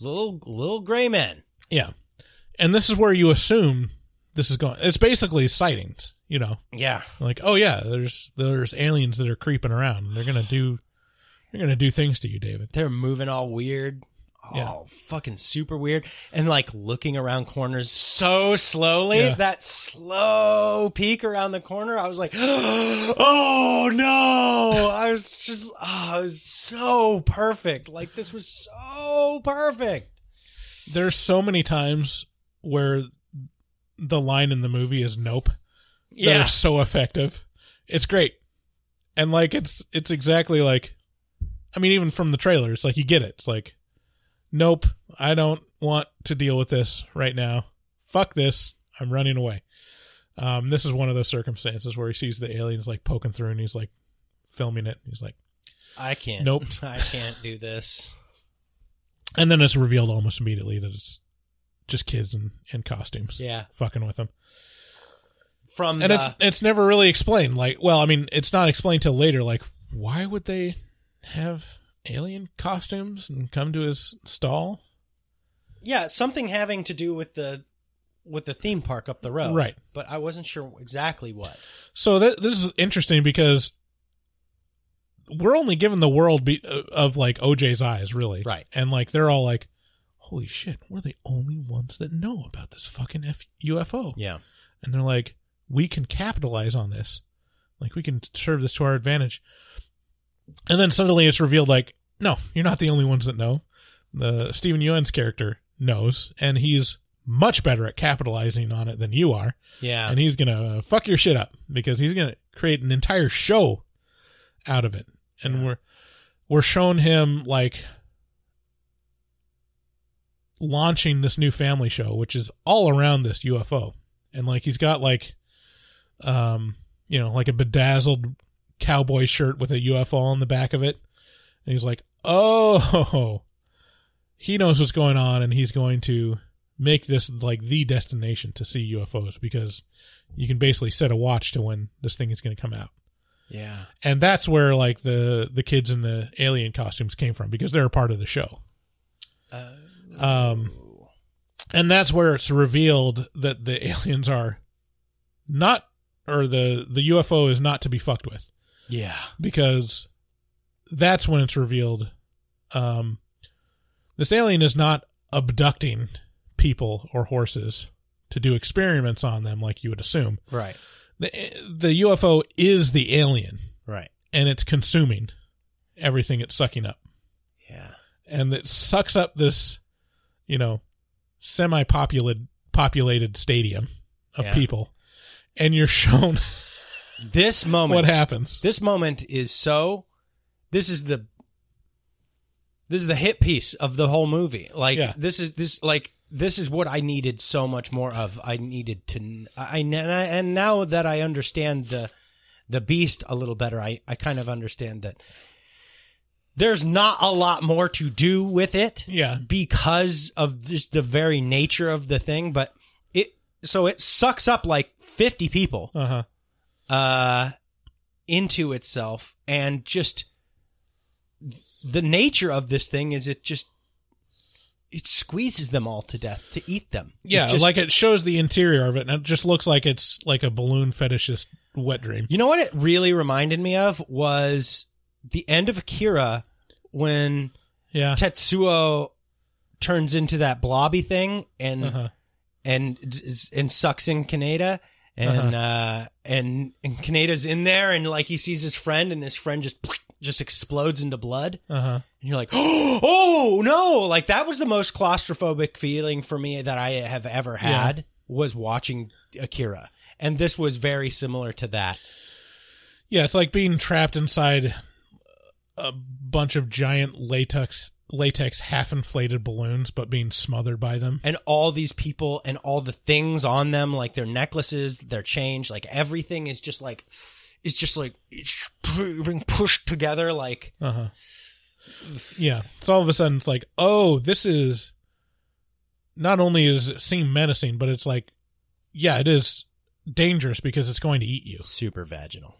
Little gray men. Yeah. And this is where you assume this is going. It's basically sightings, you know? Yeah. Like, oh yeah, there's aliens that are creeping around. They're going to do things to you, David. They're moving all weird. Yeah. Fucking super weird. And like looking around corners so slowly. Yeah. That slow peek around the corner. I was like, oh no. I was just, it was so perfect. Like, this was so perfect. There's so many times where the line in the movie is nope. Yeah. That are so effective. It's great. And like it's exactly like, I mean, even from the trailer, it's like you get it. It's like, nope, I don't want to deal with this right now. Fuck this. I'm running away. This is one of those circumstances where he sees the aliens like poking through and he's like filming it. He's like, I can't. Nope. I can't do this. And then it's revealed almost immediately that it's just kids in costumes. Yeah. Fucking with them. And it's never really explained. Like, well, I mean, it's not explained till later. Like, why would they have alien costumes and come to his stall? Yeah, something having to do with the theme park up the road. Right. But I wasn't sure exactly what. So this is interesting because we're only given the world of like OJ's eyes, really. Right. And like, they're all like, holy shit, we're the only ones that know about this fucking UFO. Yeah. And they're like, we can capitalize on this. Like, we can serve this to our advantage. And then suddenly it's revealed, like, no, you're not the only ones that know. The Steven Yeun's character knows, and he's much better at capitalizing on it than you are. Yeah. And he's going to fuck your shit up because he's going to create an entire show out of it. And we're showing him, like, launching this new family show, which is all around this UFO. And, like, he's got, like, like a bedazzled cowboy shirt with a UFO on the back of it. And he's like, oh, he knows what's going on, and he's going to make this like the destination to see UFOs because you can basically set a watch to when this thing is going to come out. Yeah. And that's where like the kids in the alien costumes came from because they're a part of the show. And that's where it's revealed that the aliens are not, or the UFO is not to be fucked with. Yeah. Because that's when it's revealed this alien is not abducting people or horses to do experiments on them like you would assume. Right. The UFO is the alien. Right. And it's consuming everything it's sucking up. Yeah. And it sucks up this, semi-populated stadium of people. And you're shown this moment. What happens? This moment is this is the hit piece of the whole movie. Like this is what I needed so much more of. I needed to, and now that I understand the beast a little better, I kind of understand that there's not a lot more to do with it. Yeah. Because of just the very nature of the thing, but it sucks up like 50 people into itself, and just the nature of this thing is it squeezes them all to death to eat them. Yeah, it shows the interior of it, and it just looks like it's like a balloon fetishist wet dream. You know what it really reminded me of was the end of Akira when Tetsuo turns into that blobby thing and sucks in Kaneda. And Kaneda's in there, and like he sees his friend, and his friend just explodes into blood. And you're like, oh no! Like that was the most claustrophobic feeling for me that I have ever had was watching Akira, and this was very similar to that. Yeah, it's like being trapped inside a bunch of giant latex half-inflated balloons, but being smothered by them. And all these people and all the things on them, like their necklaces, their change, like everything is just like, it's being pushed together. Like, yeah. So all of a sudden it's like, oh, this is, not only does it seem menacing, but it's like, yeah, it is dangerous because it's going to eat you. Super vaginal.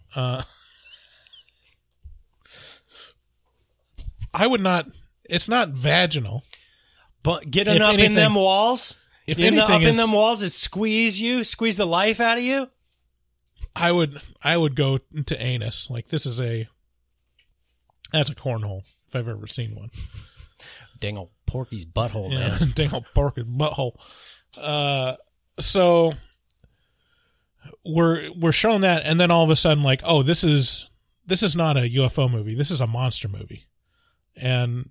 I would not. It's not vaginal. But getting up in them walls, in them walls, it squeeze the life out of you. I would go to anus. Like that's a cornhole if I've ever seen one. Dang old Porky's butthole, man. Dang old Porky's butthole. So we're shown that, and then all of a sudden, like, oh, this is not a UFO movie. This is a monster movie. And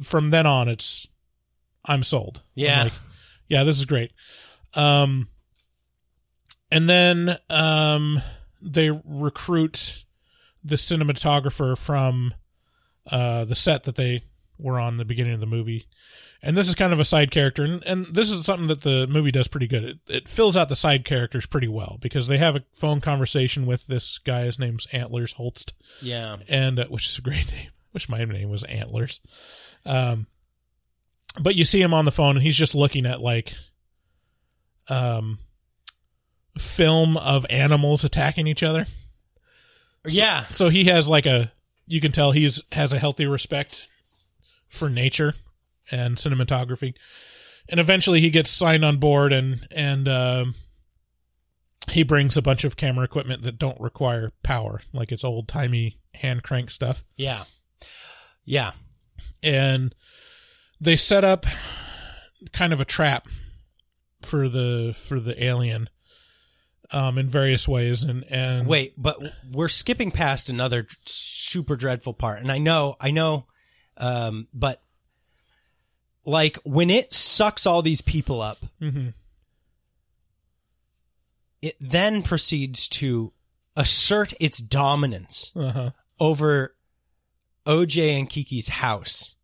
from then on, I'm sold. Yeah. I'm like, yeah, this is great. And then they recruit the cinematographer from the set that they were on the beginning of the movie. And this is kind of a side character, and this is something that the movie does pretty good. It fills out the side characters pretty well, because they have a phone conversation with this guy. His name's Antlers Holst. Yeah. And which is a great name. Wish my name was Antlers. But you see him on the phone, and he's just looking at like film of animals attacking each other. Yeah. So he has like you can tell has a healthy respect for nature and cinematography. And eventually he gets signed on board, and he brings a bunch of camera equipment that don't require power, like it's old-timey hand crank stuff. Yeah. Yeah. And they set up kind of a trap for the alien in various ways, and wait, but we're skipping past another super dreadful part, and I know, but like when it sucks all these people up, it then proceeds to assert its dominance over OJ and Kiki's house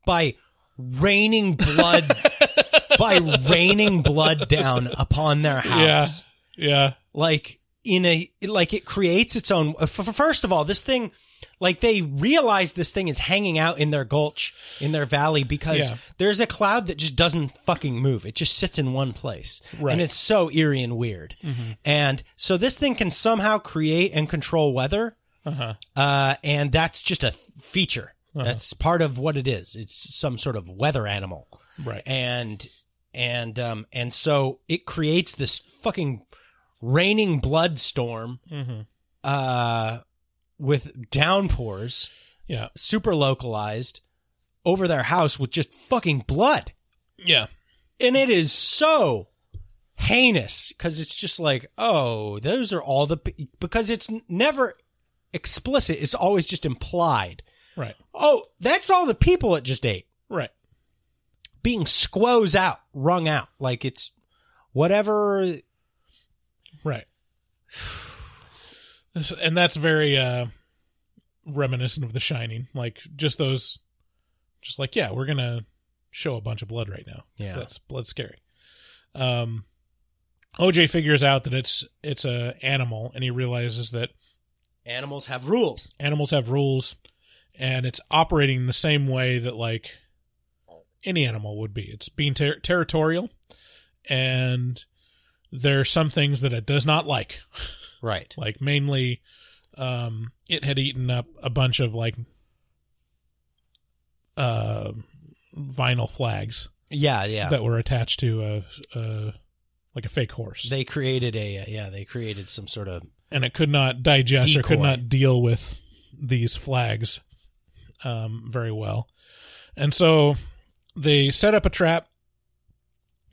by raining blood down upon their house. Yeah. Like it creates its own. First of all, this thing, like they realize this thing is hanging out in their gulch, in their valley, because there's a cloud that just doesn't fucking move. It just sits in one place. Right. And it's so eerie and weird. And so this thing can somehow create and control weather. And that's just a feature. That's part of what it is. It's some sort of weather animal. Right. And so it creates this fucking raining blood storm, with downpours, super localized over their house with just fucking blood. Yeah. And it is so heinous because it's just like, oh, those are all because it's never explicit. It's always just implied. Right. Oh, that's all the people it just ate. Right. Being wrung out. Like it's whatever. Right. And that's very reminiscent of The Shining. Like just those, just like, yeah, we're going to show a bunch of blood right now. Yeah. So that's blood scary. OJ figures out that it's a animal, and he realizes that animals have rules. Animals have rules, and it's operating the same way that like any animal would be. It's being territorial, and there are some things that it does not like. Right. Like mainly, it had eaten up a bunch of like vinyl flags. Yeah. That were attached to like a fake horse. They created some sort of, and it could not digest decoy. or could not deal with these flags very well. And so they set up a trap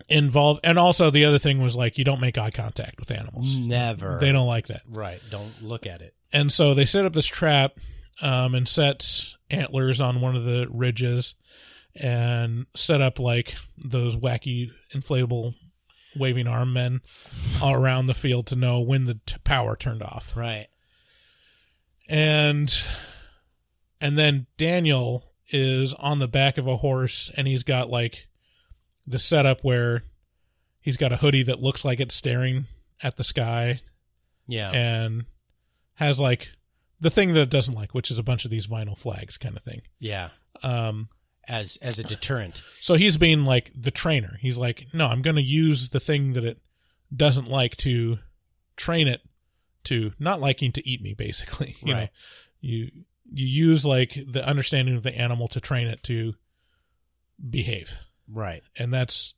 involved. And also the other thing was like, you don't make eye contact with animals. Never. They don't like that. Right. Don't look at it. And so they set up this trap and set Antlers on one of the ridges and set up like those wacky inflatable waving arm men all around the field to know when the power turned off. Right. And then Daniel is on the back of a horse, and he's got like the setup where he's got a hoodie that looks like it's staring at the sky. Yeah. And has like the thing that it doesn't like, which is a bunch of these vinyl flags kind of thing. Yeah. As a deterrent. So he's being like the trainer. He's like, no, I'm going to use the thing that it doesn't like to train it to not liking to eat me, basically. You know, you use like the understanding of the animal to train it to behave. Right. And it's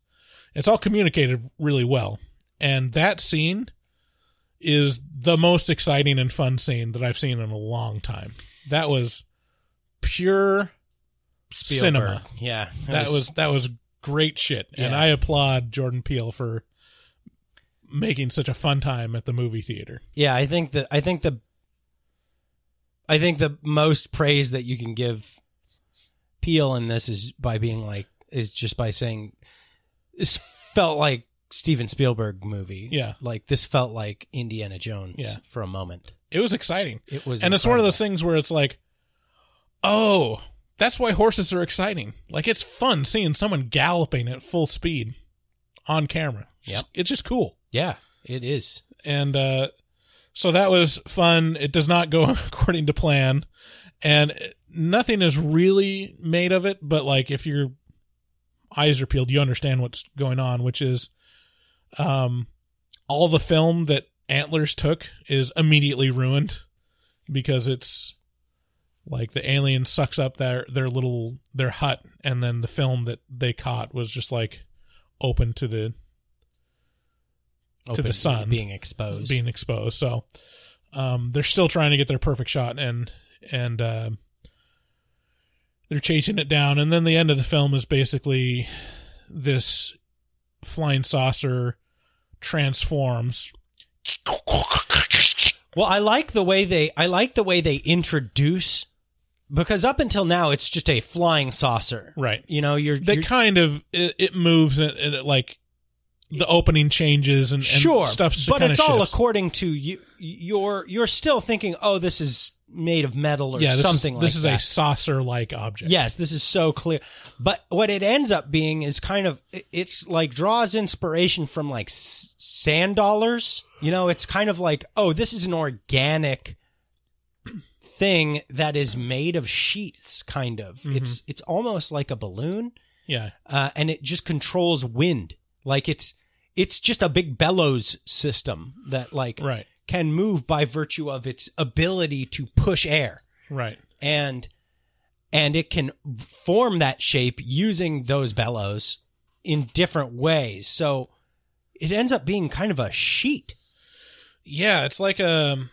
all communicated really well. And that scene is the most exciting and fun scene that I've seen in a long time. That was pure Spielberg. cinema. Yeah. That was great shit. Yeah. And I applaud Jordan Peele for making such a fun time at the movie theater. Yeah, I think the most praise that you can give Peele in this is just by saying this felt like Steven Spielberg movie. Yeah. Like this felt like Indiana Jones Yeah. for a moment. It was exciting. It was, and it's one of incredible. those things where it's like, oh, that's why horses are exciting. Like, it's fun seeing someone galloping at full speed on camera. It's just cool. Yeah, it is. And so that was fun. It does not go according to plan, and nothing is really made of it. But like, if your eyes are peeled, you understand what's going on, which is, all the film that Antlers took is immediately ruined because it's like the alien sucks up their hut, and then the film that they caught was just like open to the sun being exposed. So they're still trying to get their perfect shot, and they're chasing it down, and then the end of the film is basically this flying saucer transforms. Well, I like the way they introduce, because up until now it's just a flying saucer, Right. You know, it moves, and it like the opening changes and sure stuff, but kinda it's all shifts. according to you. You're still thinking, oh, this is made of metal or something like that. This is a saucer-like object. Yes, this is so clear. But what it ends up being is kind of, it's like draws inspiration from like sand dollars. You know, it's kind of like, oh, this is an organic thing that is made of sheets, kind of. Mm-hmm. It's almost like a balloon. Yeah. And it just controls wind. Like it's just a big bellows system that like Right. can move by virtue of its ability to push air. Right. And it can form that shape using those bellows in different ways. So it ends up being kind of a sheet. Yeah, it's like a...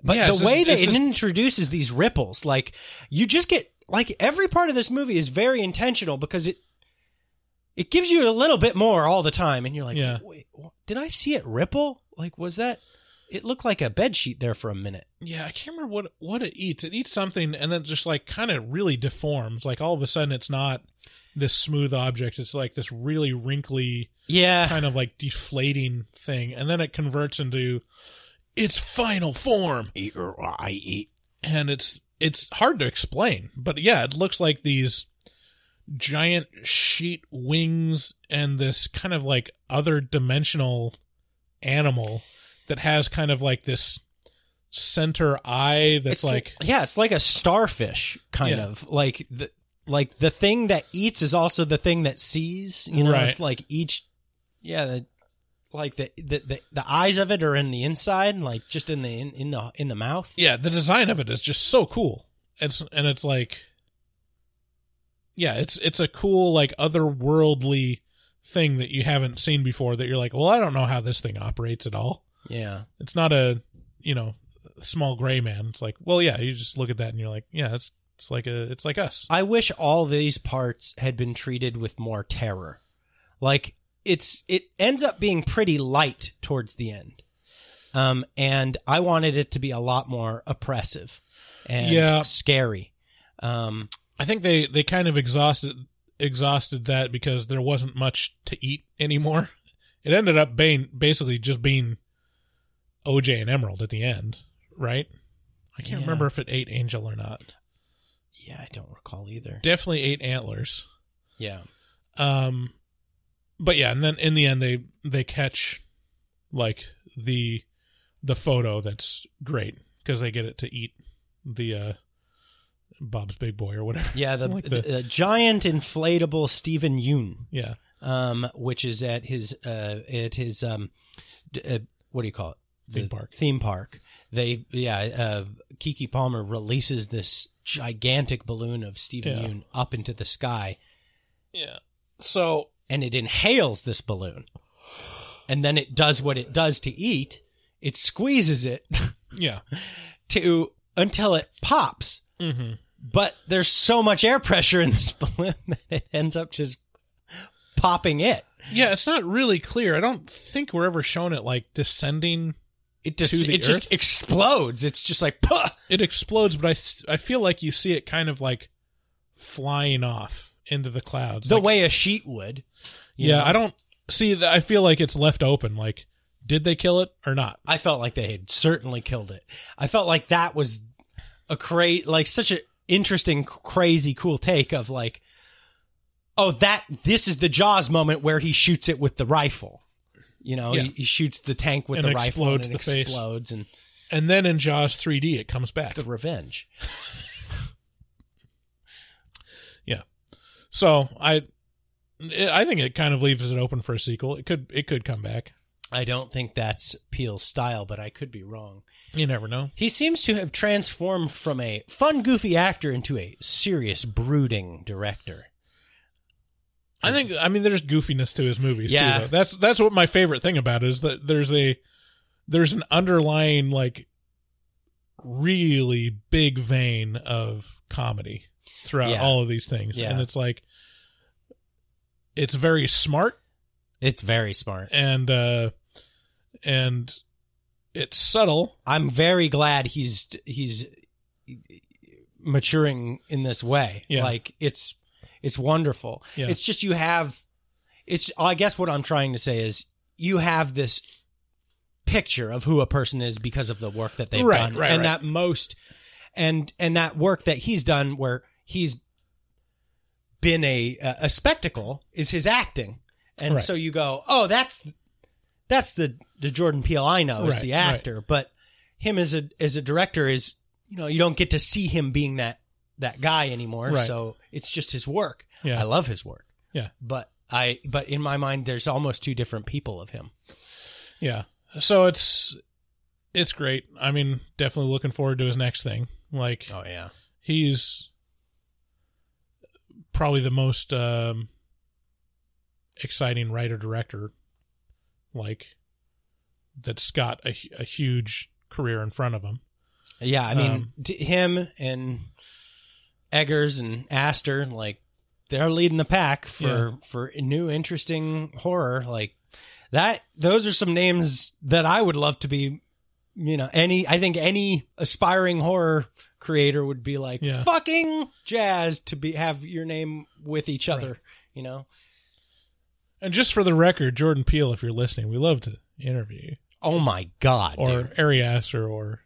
But Yeah, the way that it's it just- introduces these ripples, like you just get, like every part of this movie is very intentional because it gives you a little bit more all the time. And you're like, Yeah. wait, did I see it ripple? Like, was that, it looked like a bed sheet there for a minute. Yeah, I can't remember what it eats. It eats something and then just like kind of really deforms. Like all of a sudden it's not this smooth object. It's like this really wrinkly, Yeah. kind of like deflating thing. And then it converts into its final form. And it's hard to explain. But yeah, it looks like these giant sheet wings and this kind of like other dimensional animal that has kind of like this center eye that's it's like a starfish kind Yeah. of like the thing that eats is also the thing that sees, you know. Right. It's like each the eyes of it are in the inside, like just in the mouth. yeah, the design of it is just so cool. It's like, yeah, it's a cool like otherworldly thing that you haven't seen before that you're like, well, I don't know how this thing operates at all. Yeah. It's not a, small gray man. It's like, well, yeah, you just look at that and you're like, yeah, it's like us. I wish all these parts had been treated with more terror. Like it ends up being pretty light towards the end. And I wanted it to be a lot more oppressive and scary. I think they kind of exhausted that because there wasn't much to eat anymore. It ended up basically just being OJ and Emerald at the end, right? I can't remember if it ate Angel or not. Yeah, I don't recall either. Definitely ate Antlers. Yeah. But yeah, and then in the end they catch like the photo that's great because they get it to eat the Bob's Big Boy or whatever. Yeah, the Like giant inflatable Stephen Yoon. Yeah. Which is at his what do you call it? Theme park. Kiki Palmer releases this gigantic balloon of Stephen Yoon up into the sky. Yeah. So, and it inhales this balloon. And then it does what it does to eat. It squeezes it. Yeah. Until it pops. Mm-hmm. But there's so much air pressure in this balloon that it ends up just popping it. Yeah, it's not really clear. I don't think we're ever shown it like descending. It just explodes. It's just like, puh! It explodes, but I feel like you see it kind of like flying off into the clouds. The way a sheet would. you know? I don't see. I feel like it's left open. Like, did they kill it or not? I felt like they had certainly killed it. I felt like that was such an interesting, crazy, cool take of like, oh, this is the Jaws moment where he shoots it with the rifle. You know, Yeah. he shoots the tank with And the rifle and it explodes the face. explodes and And then in Jaws 3D, it comes back. the revenge. Yeah. So I think it kind of leaves it open for a sequel. It could come back. I don't think that's Peele's style, but I could be wrong. You never know. He seems to have transformed from a fun, goofy actor into a serious, brooding director. I mean, there's goofiness to his movies Yeah. too. Though. That's what my favorite thing about it is that there's an underlying like really big vein of comedy throughout Yeah. all of these things, Yeah. and it's like it's very smart It's very smart. and it's subtle. I'm very glad he's maturing in this way. Yeah. Like it's wonderful. Yeah. It's just I guess what I'm trying to say is you have this picture of who a person is because of the work that they've done. And that work that he's done where he's been a spectacle is his acting. And Right. so you go, oh, that's the Jordan Peele I know as Right, the actor, but him as a director is, you know, you don't get to see him being that guy anymore. Right. So it's just his work. Yeah. I love his work, Yeah, but in my mind, there's almost two different people of him. yeah. So it's great. I mean, definitely looking forward to his next thing. Like, Oh yeah. he's probably the most exciting writer-director, like, that's got a huge career in front of him. Yeah. I mean, him and Eggers and Astor, like they're leading the pack for new, interesting horror like that. Those are some names that I would love to be, you know, I think any aspiring horror creator would be like Yeah. fucking jazzed to have your name with each other, you know? And just for the record, Jordan Peele, if you're listening, we love to interview you. Oh my God. Or dude. Ari Aster or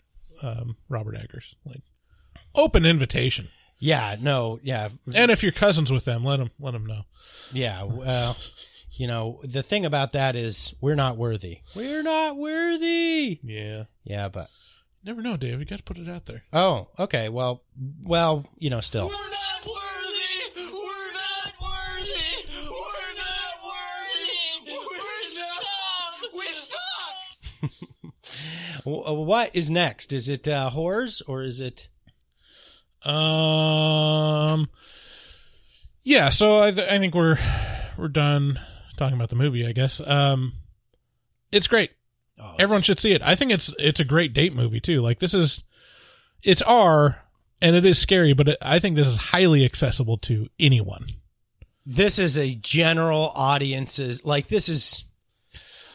Robert Eggers. Like, open invitation. Yeah, no, yeah. And if you're cousins with them, let them know. Yeah, well, you know, the thing about that is we're not worthy. We're not worthy. Yeah. Yeah, but Never know, Dave. You got to put it out there. oh, okay. Well, you know, still. We're not worthy. We're not worthy. We're not worthy. We're scum. We suck. What is next? Is it horrors or is it? Yeah. So I think we're done talking about the movie, I guess. It's great. Oh, Everyone should see it. I think it's a great date movie too. Like, it's R, and it is scary, but I think this is highly accessible to anyone. This is a general audience's like. This is.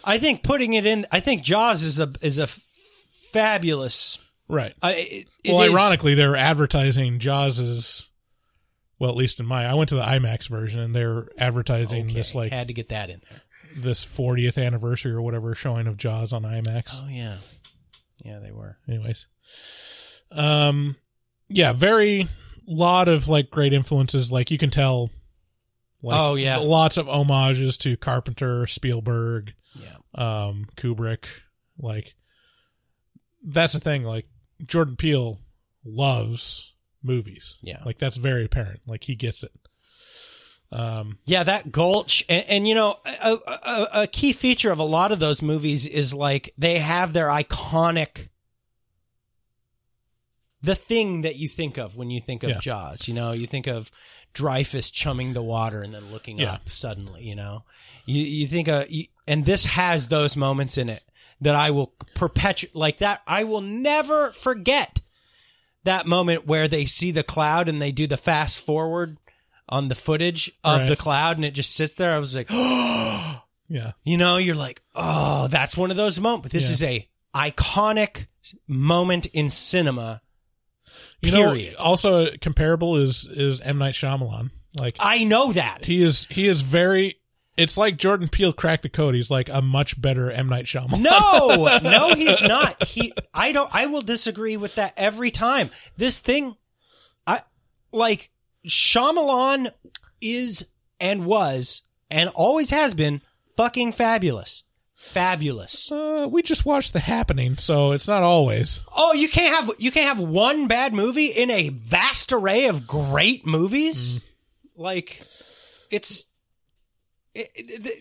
I think putting it in. I think Jaws is a fabulous. Right. It Well, is- ironically, they're advertising Jaws as, well, at least in I went to the IMAX version, and they're advertising okay, this like had to get that in there. this 40th anniversary or whatever showing of Jaws on IMAX. Oh yeah, yeah, they were. Anyways, yeah, very lot of like great influences. Like, you can tell. Like, Oh, yeah. lots of homages to Carpenter, Spielberg, Yeah, Kubrick. Like, that's the thing. Like, Jordan Peele loves movies. Yeah. Like, that's very apparent. Like, he gets it. yeah. That Gulch, and you know, a key feature of a lot of those movies is like they have their iconic. The thing that you think of when you think of Yeah. Jaws, you know, you think of Dreyfus chumming the water and then looking Yeah. up suddenly, you know, you think and this has those moments in it that I will perpetuate like that. I will never forget that moment where they see the cloud and they do the fast forward on the footage of Right. the cloud and it just sits there. I was like, oh, Yeah. you know, you're like, oh, that's one of those moments. This Yeah. is a iconic moment in cinema. You Period. know, also comparable is M. Night Shyamalan. Like, I know that. he is very It's like Jordan Peele cracked the code. He's like a much better M. Night Shyamalan. No, he's not. I will disagree with that every time. This thing, Shyamalan is and was and always has been fucking fabulous. Fabulous. We just watched The Happening, so it's not always. Oh, you can't have one bad movie in a vast array of great movies?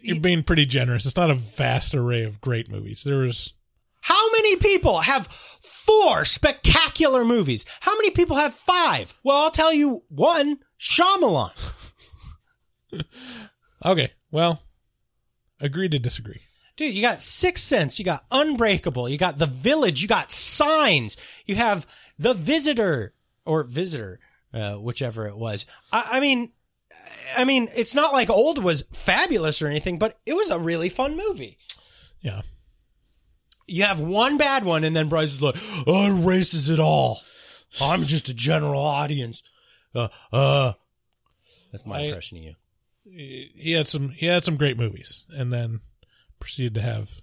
You're being pretty generous. It's not a vast array of great movies. How many people have 4 spectacular movies? How many people have 5? Well, I'll tell you one, Shyamalan. Okay, well, agree to disagree. Dude, you got Sixth Sense, you got Unbreakable, you got The Village, you got Signs, you have The Visitor, whichever it was. I mean, it's not like Old was fabulous or anything, but it was a really fun movie. Yeah. You have one bad one, and then Bryce is like, "Oh, it erases it all. I'm just a general audience." That's my impression of you. He had some great movies, and then proceeded to have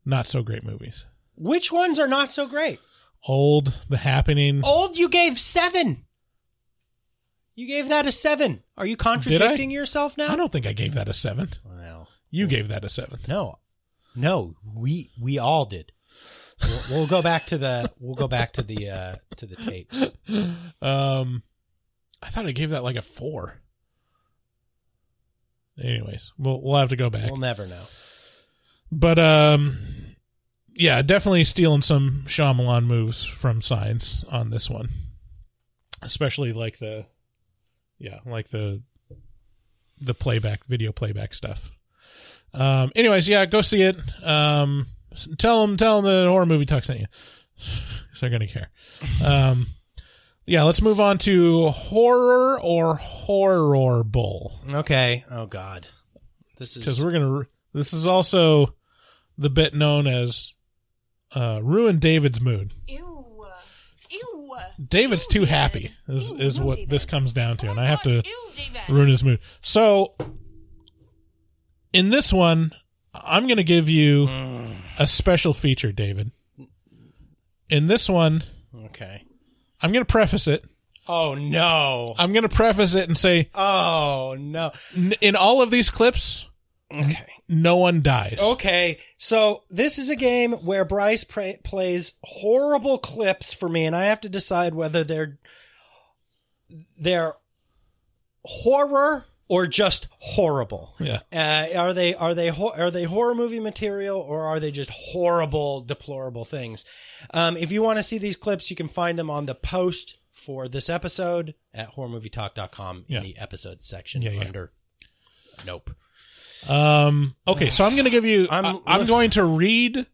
not so great movies. Which ones are not so great? Old, The Happening. Old, you gave 7. You gave that a 7. Are you contradicting yourself now? I don't think I gave that a 7. Well, you gave that a 7. No, we all did. We'll go back to the tapes. I thought I gave that like a 4. Anyways, we'll have to go back. We'll never know. But yeah, definitely stealing some Shyamalan moves from Signs on this one, especially like the video playback stuff. Anyways, yeah, go see it. Tell them the Horror Movie Talk sent you. So they're gonna care. Yeah, let's move on to horror or horrible. Okay. Oh God, this is also the bit known as ruin David's mood. Ew. David's too happy is what David. this comes down to, and I have to Ew, David. ruin his mood. So in this one, I'm going to give you a special feature, David. In this one, okay. I'm going to preface it. Oh no! I'm going to preface it and say, oh no! In all of these clips, okay, no one dies. Okay, so this is a game where Bryce plays horrible clips for me, and I have to decide whether they're horror or just horrible. Yeah. Are they horror movie material, or are they just horrible, deplorable things? If you want to see these clips, you can find them on the post for this episode at horrormovietalk.com in the episode section under Nope. Okay, so I'm going to give you. I'm going to read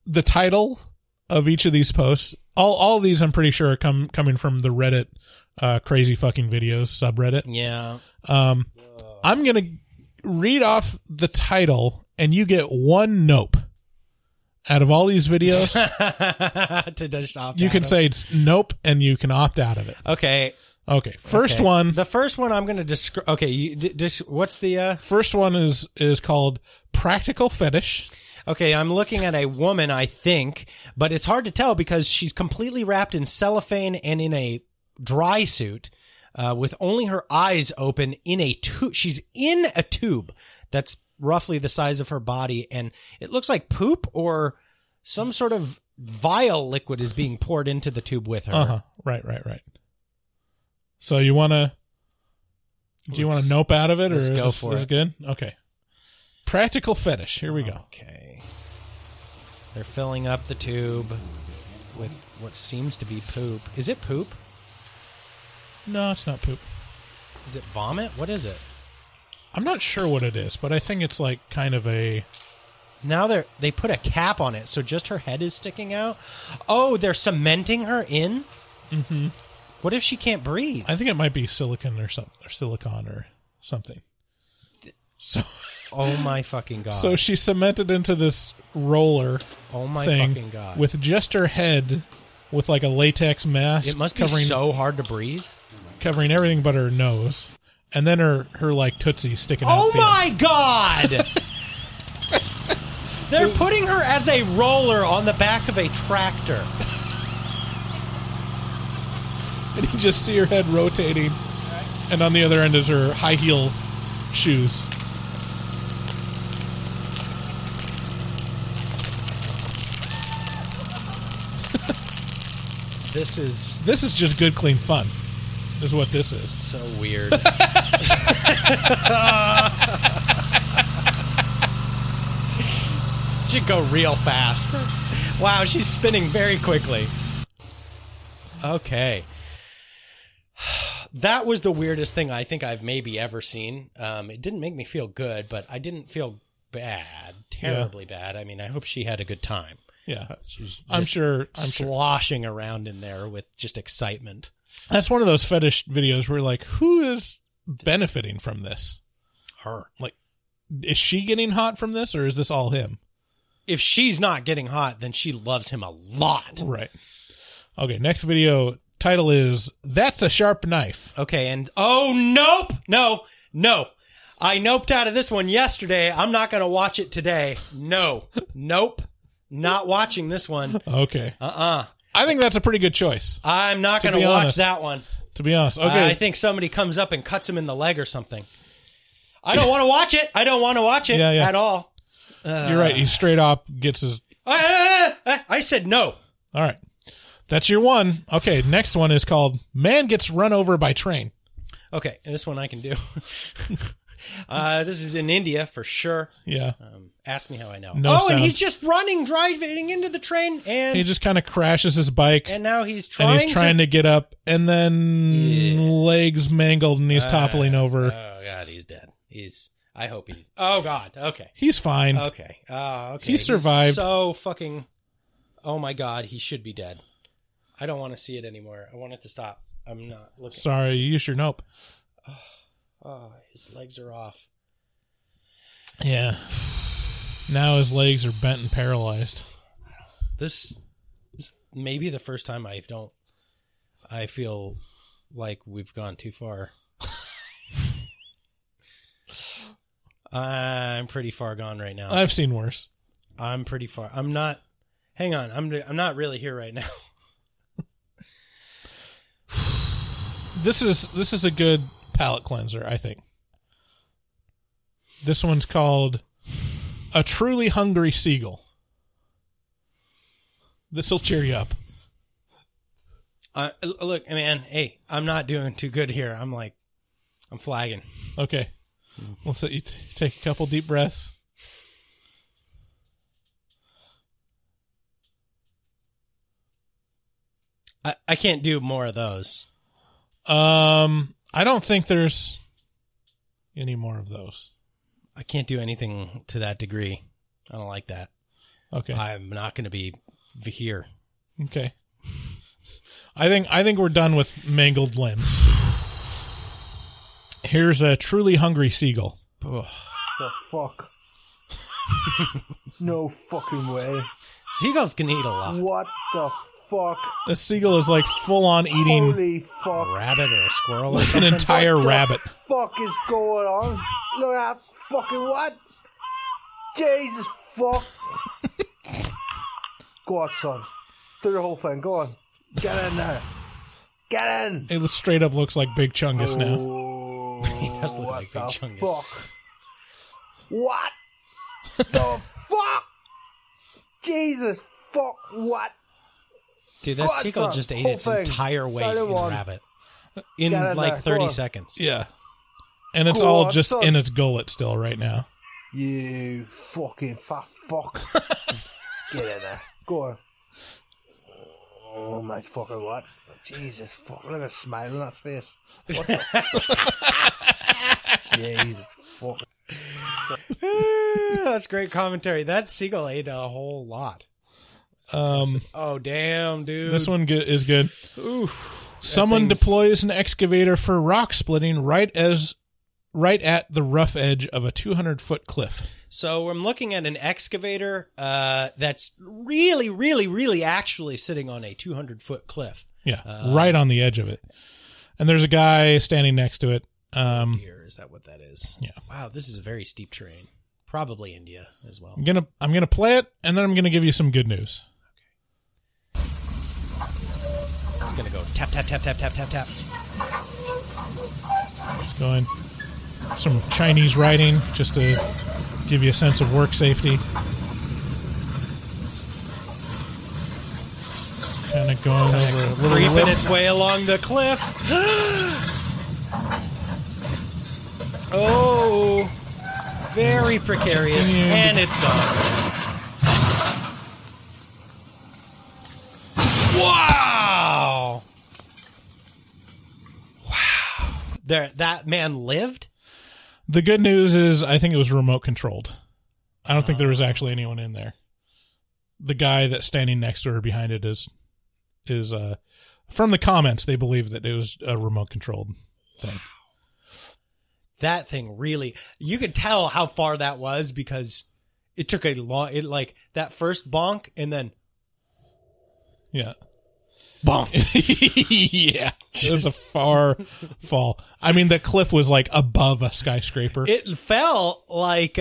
the title of each of these posts. All of these, I'm pretty sure, are coming from the Reddit crazy fucking videos subreddit. Yeah. I'm going to read off the title, and you get one nope out of all these videos. To just opt you out can of. say it's nope, and you can opt out of it. Okay. First one. The first one I'm going to describe. Okay, what's the first one is called Practical Fetish. Okay, I'm looking at a woman, I think, but it's hard to tell because she's completely wrapped in cellophane and in a dry suit, with only her eyes open in a tube. She's in a tube that's roughly the size of her body, and it looks like poop or some sort of vile liquid is being poured into the tube with her. Uh-huh. Right. So you want to... Do you want to nope out of it, or is this good? Okay. Practical Fetish. Here we go. Okay. They're filling up the tube with what seems to be poop. Is it poop? No, it's not poop. Is it vomit? What is it? I'm not sure what it is, but I think it's like kind of a... Now they put a cap on it, so just her head is sticking out? Oh, they're cementing her in? Mm-hmm. What if she can't breathe? I think it might be silicon or something. So... Oh my fucking God. So she's cemented into this roller fucking God. With just her head with like a latex mask. It must be so hard to breathe. Covering everything but her nose. and then her like Tootsie sticking out. Oh the end. my God! They're putting her as a roller on the back of a tractor. And you just see her head rotating, and on the other end is her high heel shoes. This is This is just good, clean fun, is what this is. so weird. Should go real fast. Wow, she's spinning very quickly. Okay. That was the weirdest thing I think I've maybe ever seen. It didn't make me feel good, but I didn't feel bad, terribly bad. I mean, I hope she had a good time. Yeah, She's just I'm sure. sloshing around in there with just excitement. That's one of those fetish videos where like, who is benefiting from this? Her. Like, is she getting hot from this, or is this all him? If she's not getting hot, then she loves him a lot. Right. Okay, next video title is That's a Sharp Knife. Okay, and oh, nope. No. I noped out of this one yesterday. I'm not going to watch it today. Nope. Not watching this one. Okay. I think that's a pretty good choice, I'm not going to be watch honest. that one. to be honest. Okay. I think somebody comes up and cuts him in the leg or something. I don't want to watch it. I don't want to watch it Yeah. at all. You're right. He straight up gets his... I said no. All right. That's your one. Okay, next one is called Man Gets Run Over by Train. Okay, this one I can do. This is in India for sure. Yeah. Ask me how I know. No and he's sounds. just driving into the train, and He just kind of crashes his bike, and now he's trying to get up, and then legs mangled, and he's toppling over. Oh God, he's dead. I hope he's. Oh God. Okay. He's fine. Okay. Okay. He survived. He's so fucking. Oh my God, he should be dead. I don't want to see it anymore. I want it to stop. I'm not looking. Sorry, you used your nope. Oh, his legs are off. Yeah. Now his legs are bent and paralyzed. This may be the first time I feel like we've gone too far. I'm pretty far gone right now. I've seen worse. I'm pretty far. I'm not. Hang on. I'm not really here right now. This is a good palate cleanser, I think. This one's called A Truly Hungry Seagull. This'll cheer you up. Look, man. Hey, I'm not doing too good here. I'm flagging. Okay. Let's let you take a couple deep breaths. I can't do more of those. I don't think there's any more of those. I can't do anything to that degree. I don't like that. Okay. I'm not going to be here. Okay. I think we're done with mangled limbs. Here's A Truly Hungry Seagull. Ugh. The fuck? No fucking way. Seagulls can eat a lot. What the fuck? The seagull is like full on eating Holy fuck. A rabbit or a squirrel or like an something. entire What the rabbit. fuck is going on? Look at that fucking what? Jesus fuck. Go on, son. Do the whole thing. Go on. Get in there. Get in. It straight up looks like Big Chungus now. Oh, He does look what like Big the Chungus. fuck? What the fuck? Jesus fuck, what? Dude, that Go on, seagull son. just ate Whole its thing. entire weight Get in him on. rabbit. In Get in like there. 30 Go on. seconds. Yeah. And it's Go all on, just son. in its gullet still right now. You fucking fat fuck. Get in there. Go on. Oh my fucking what? Jesus fuck. Look at a smile on that face. What the Jesus fuck. That's great commentary. That seagull ate a whole lot. Oh, damn, dude. This one is good. Oof. Someone thing's- deploys an excavator for rock splitting right at the rough edge of a 200-foot cliff. So I'm looking at an excavator that's really, really, really actually sitting on a 200-foot cliff. Yeah, right on the edge of it. And there's a guy standing next to it. Here, is that what that is? Yeah. Wow, this is a very steep terrain. Probably India as well. I'm gonna play it, and then I'm gonna give you some good news. It's gonna go tap tap tap tap tap tap tap. It's going some Chinese writing just to give you a sense of work safety. Kind of going over a little Creeping lip. its way along the cliff. Oh, very precarious, Continue. and it's gone. Wow! Wow! That man lived? The good news is I think it was remote controlled. I don't think there was actually anyone in there. The guy that's standing next to her behind it is from the comments, they believe that it was a remote controlled thing. That thing really, you could tell how far that was because it took like that first bonk and then Yeah. bonk. Yeah. It was a far fall. I mean, the cliff was like above a skyscraper. It fell like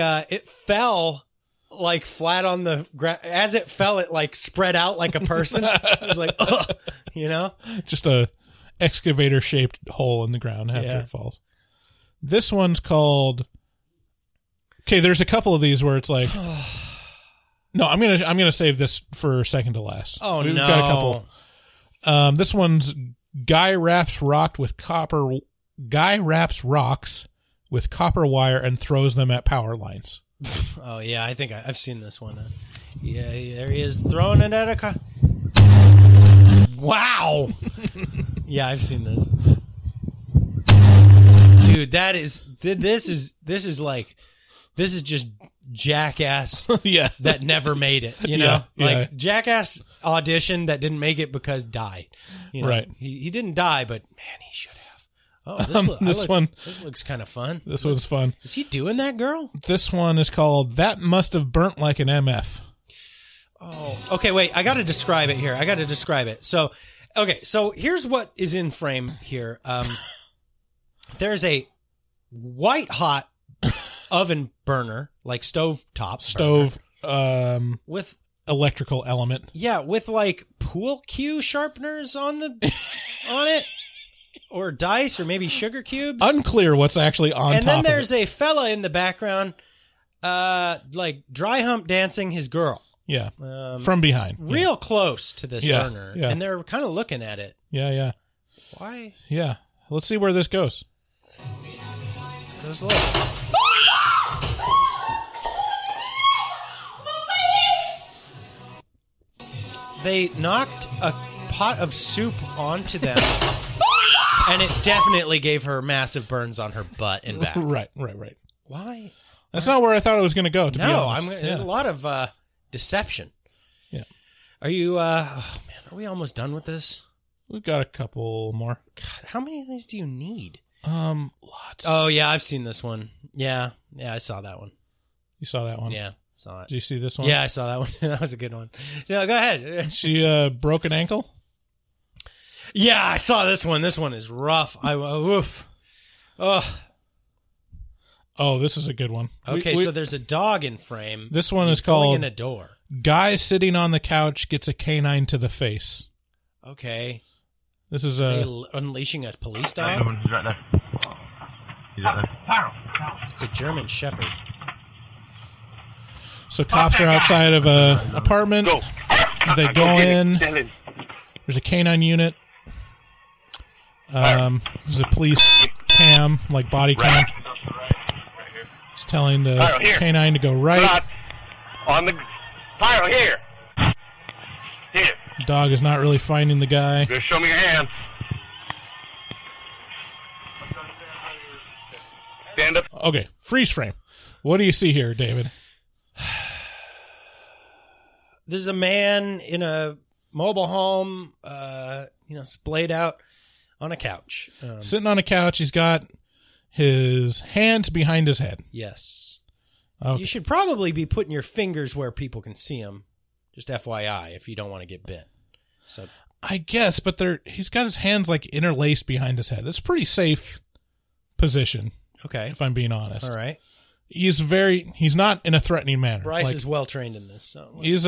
flat on the ground. As it fell, it like spread out like a person. It was like, ugh, you know? Just a excavator shaped hole in the ground after Yeah. it falls. This one's called. Okay, there's a couple of these where it's like. No, I'm gonna save this for second to last. Oh, We've no. got a couple. This one's guy wraps rocks with copper wire and throws them at power lines. Oh, yeah, I think I've seen this one. Yeah, there he is throwing it at a car. Wow. Yeah, I've seen this. Dude, this is just Jackass Yeah. that never made it, you know? Yeah, Like yeah. Jackass audition that didn't make it because died. You know? Right. He didn't die, but man, he should have. Oh, This one- This looks kind of fun. This one's fun. Is he doing that, girl? This one is called That Must Have Burnt Like an MF. Oh, okay. Wait, I got to describe it here. So, okay. So here's what is in frame here. There's a white hot oven burner, like stove burner, with electrical element. Yeah, with like pool cue sharpeners on it, or dice, or maybe sugar cubes. Unclear what's actually on And top then there's of it. a fella in the background, like dry hump dancing his girl. Yeah, from behind. Real close to this Yeah, burner, yeah. and they're kind of looking at it. Yeah. Why? Yeah. Let's see where this goes. Those little. They knocked a pot of soup onto them, and it definitely gave her massive burns on her butt and back. Right. Why? That's not where I thought it was going to go, to be No, honest. a lot of deception. Yeah. Are you? Oh man, are we almost done with this? We've got a couple more. God, how many of these do you need? Lots. Oh yeah, I've seen this one. Yeah, I saw that one. You saw that one? Yeah, saw it. Did you see this one? Yeah, I saw that one. That was a good one. No, go ahead. She broke an ankle? Yeah, I saw this one. This one is rough. Oof. Ugh. Oh, this is a good one. Okay, so there's a dog in frame. This one He's is called going in a door. Guy Sitting on the Couch Gets a Canine to the Face. Okay. This is Are a... they unleashing a police dog? He's right there. He's right there. It's a German Shepherd. So cops are outside of a apartment. They go in. There's a canine unit. There's a police cam, like body cam. It's telling the canine to go right. On the fire here. Here. Dog is not really finding the guy. Just show me your hand. Stand up. Okay, freeze frame. What do you see here, David? This is a man in a mobile home, splayed out on a couch. Sitting on a couch. He's got his hands behind his head. Yes. Okay. You should probably be putting your fingers where people can see them. Just FYI, if you don't want to get bit. So I guess, but he's got his hands like interlaced behind his head. It's a pretty safe position. Okay. If I'm being honest. All right. He's not in a threatening manner. Bryce Like, is well trained in this. So he's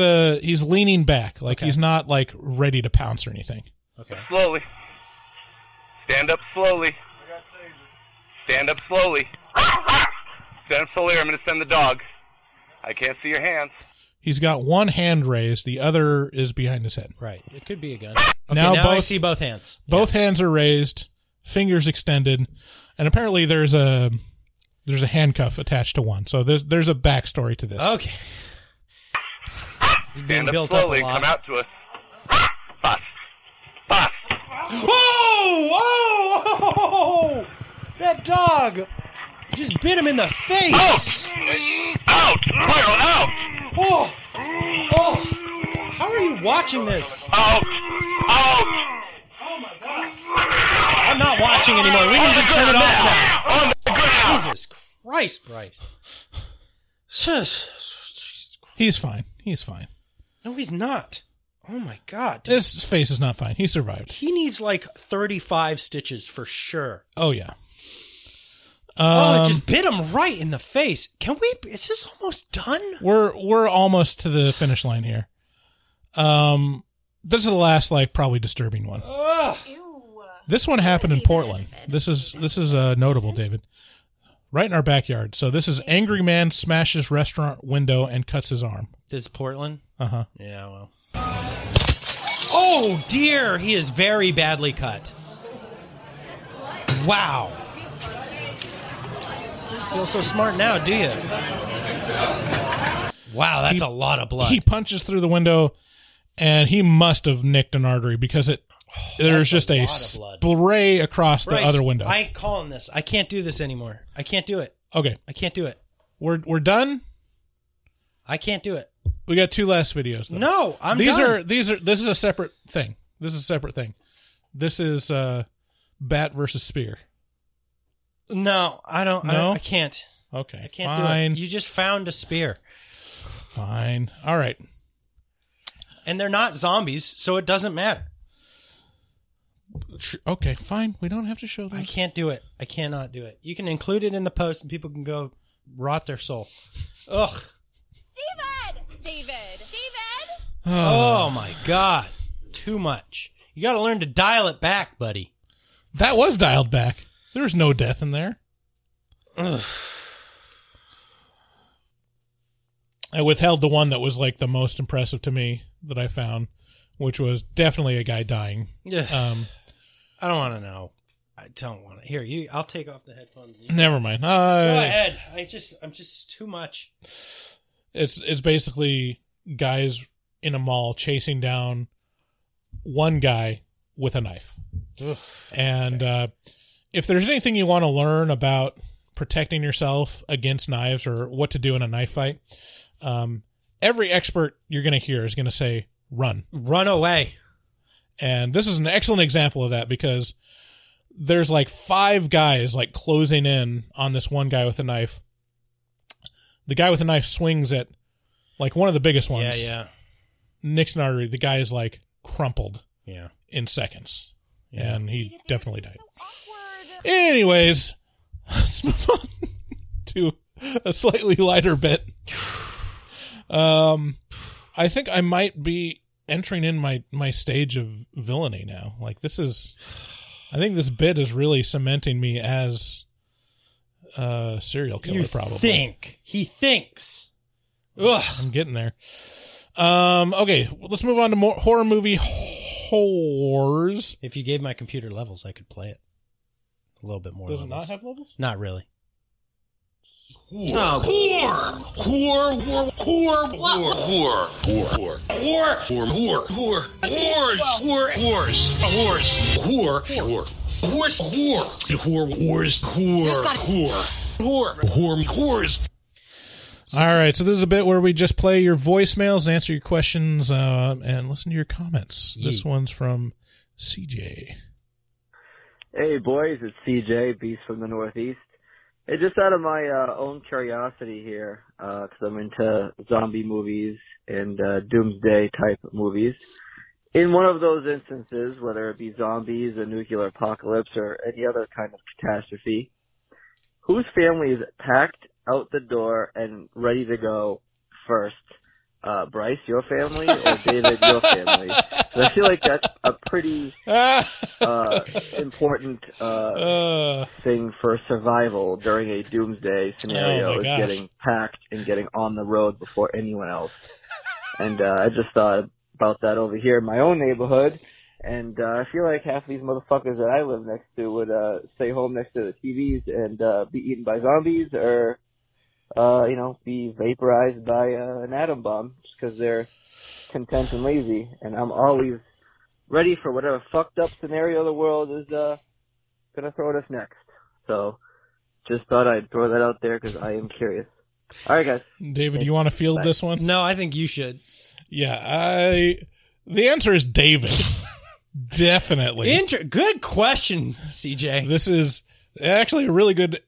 leaning back. Like Okay. he's not like ready to pounce or anything. Okay. Slowly. Stand up slowly. Stand up slowly. Stand up slowly or I'm going to send the dog. I can't see your hands. He's got one hand raised, the other is behind his head. Right. It could be a gun. Okay, Now now I both- see both hands. Both hands are raised, fingers extended, and apparently there's a handcuff attached to one. So there's a backstory to this. Okay. He's being Stand up built slowly. up a lot. Come out to us. Bust. Bust. Whoa! That dog just bit him in the face. Out! Viral, out! Oh! How are you watching this? Out! Out! Oh my god! I'm not watching anymore. We can just turn it off now. On the ground! Jesus Christ, Bryce. He's fine. He's fine. No, he's not. Oh my god. Dude. His face is not fine. He survived. He needs like 35 stitches for sure. Oh yeah. It just bit him right in the face. Can we? Is this almost done? We're almost to the finish line here. This is the last probably disturbing one. Ugh. This one happened in Portland. This is notable, David. Right in our backyard. So this is angry man smashes restaurant window and cuts his arm. This is Portland? Uh-huh. Yeah, well. Oh dear, he is very badly cut. Wow. Feel so smart now, do you? Wow, that's a lot of blood. He punches through the window, and he must have nicked an artery because there's just a spray across Bryce, the other window. I ain't calling this. I can't do this anymore. I can't do it. Okay, I can't do it. we're done. I can't do it. We got two last videos. Though. No, I'm This done. is a separate thing. This is a separate thing. This is bat versus spear. No, I don't. No? I can't. Okay, I can't fine. do it. You just found a spear. Fine. All right. And they're not zombies, so it doesn't matter. Okay, fine. We don't have to show those. I can't do it. I cannot do it. You can include it in the post and people can go rot their soul. Ugh. David! Oh my God. Too much. You got to learn to dial it back, buddy. That was dialed back. There was no death in there. Ugh. I withheld the one that was the most impressive to me that I found, which was definitely a guy dying. Yeah. I don't want to know. I don't want to. Here, I'll take off the headphones. Never mind. Go ahead. I'm just too much. It's basically guys in a mall chasing down one guy with a knife. Ugh. And if there's anything you want to learn about protecting yourself against knives or what to do in a knife fight, every expert you're going to hear is going to say, run. Run away. And this is an excellent example of that because there's 5 guys closing in on this one guy with a knife. The guy with the knife swings at one of the biggest ones. Yeah. Nicks an artery. The guy is crumpled. Yeah. In seconds. Yeah. And he definitely died. Anyways, let's move on to a slightly lighter bit. I think I might be entering in my stage of villainy now. I think this bit is really cementing me as a serial killer, probably. He thinks. Ugh. I'm getting there. Okay, let's move on to more horror movie whores. If you gave my computer levels, I could play it. A little bit more. Does it levels. not have levels? Not really. Whore. All right, so this is a bit where we just play your voicemails, answer your questions, and listen to your comments. This one's from CJ. Hey, boys, it's CJ, Beast from the Northeast. Hey, just out of my own curiosity here, because I'm into zombie movies and doomsday-type movies. In one of those instances, whether it be zombies, a nuclear apocalypse, or any other kind of catastrophe, whose family is packed out the door and ready to go first? Bryce, your family, or David, your family? 'Cause I feel like that's a pretty important thing for survival during a doomsday scenario, is getting packed and getting on the road before anyone else. And I just thought about that over here in my own neighborhood, and I feel like half of these motherfuckers that I live next to would stay home next to the TVs and be eaten by zombies, or be vaporized by an atom bomb, just because they're content and lazy. And I'm always ready for whatever fucked up scenario the world is gonna throw at us next. So, just thought I'd throw that out there because I am curious. All right, guys. David, do you want to field this one? No, I think you should. Yeah, the answer is David. Definitely. Good question, CJ. This is actually a really good.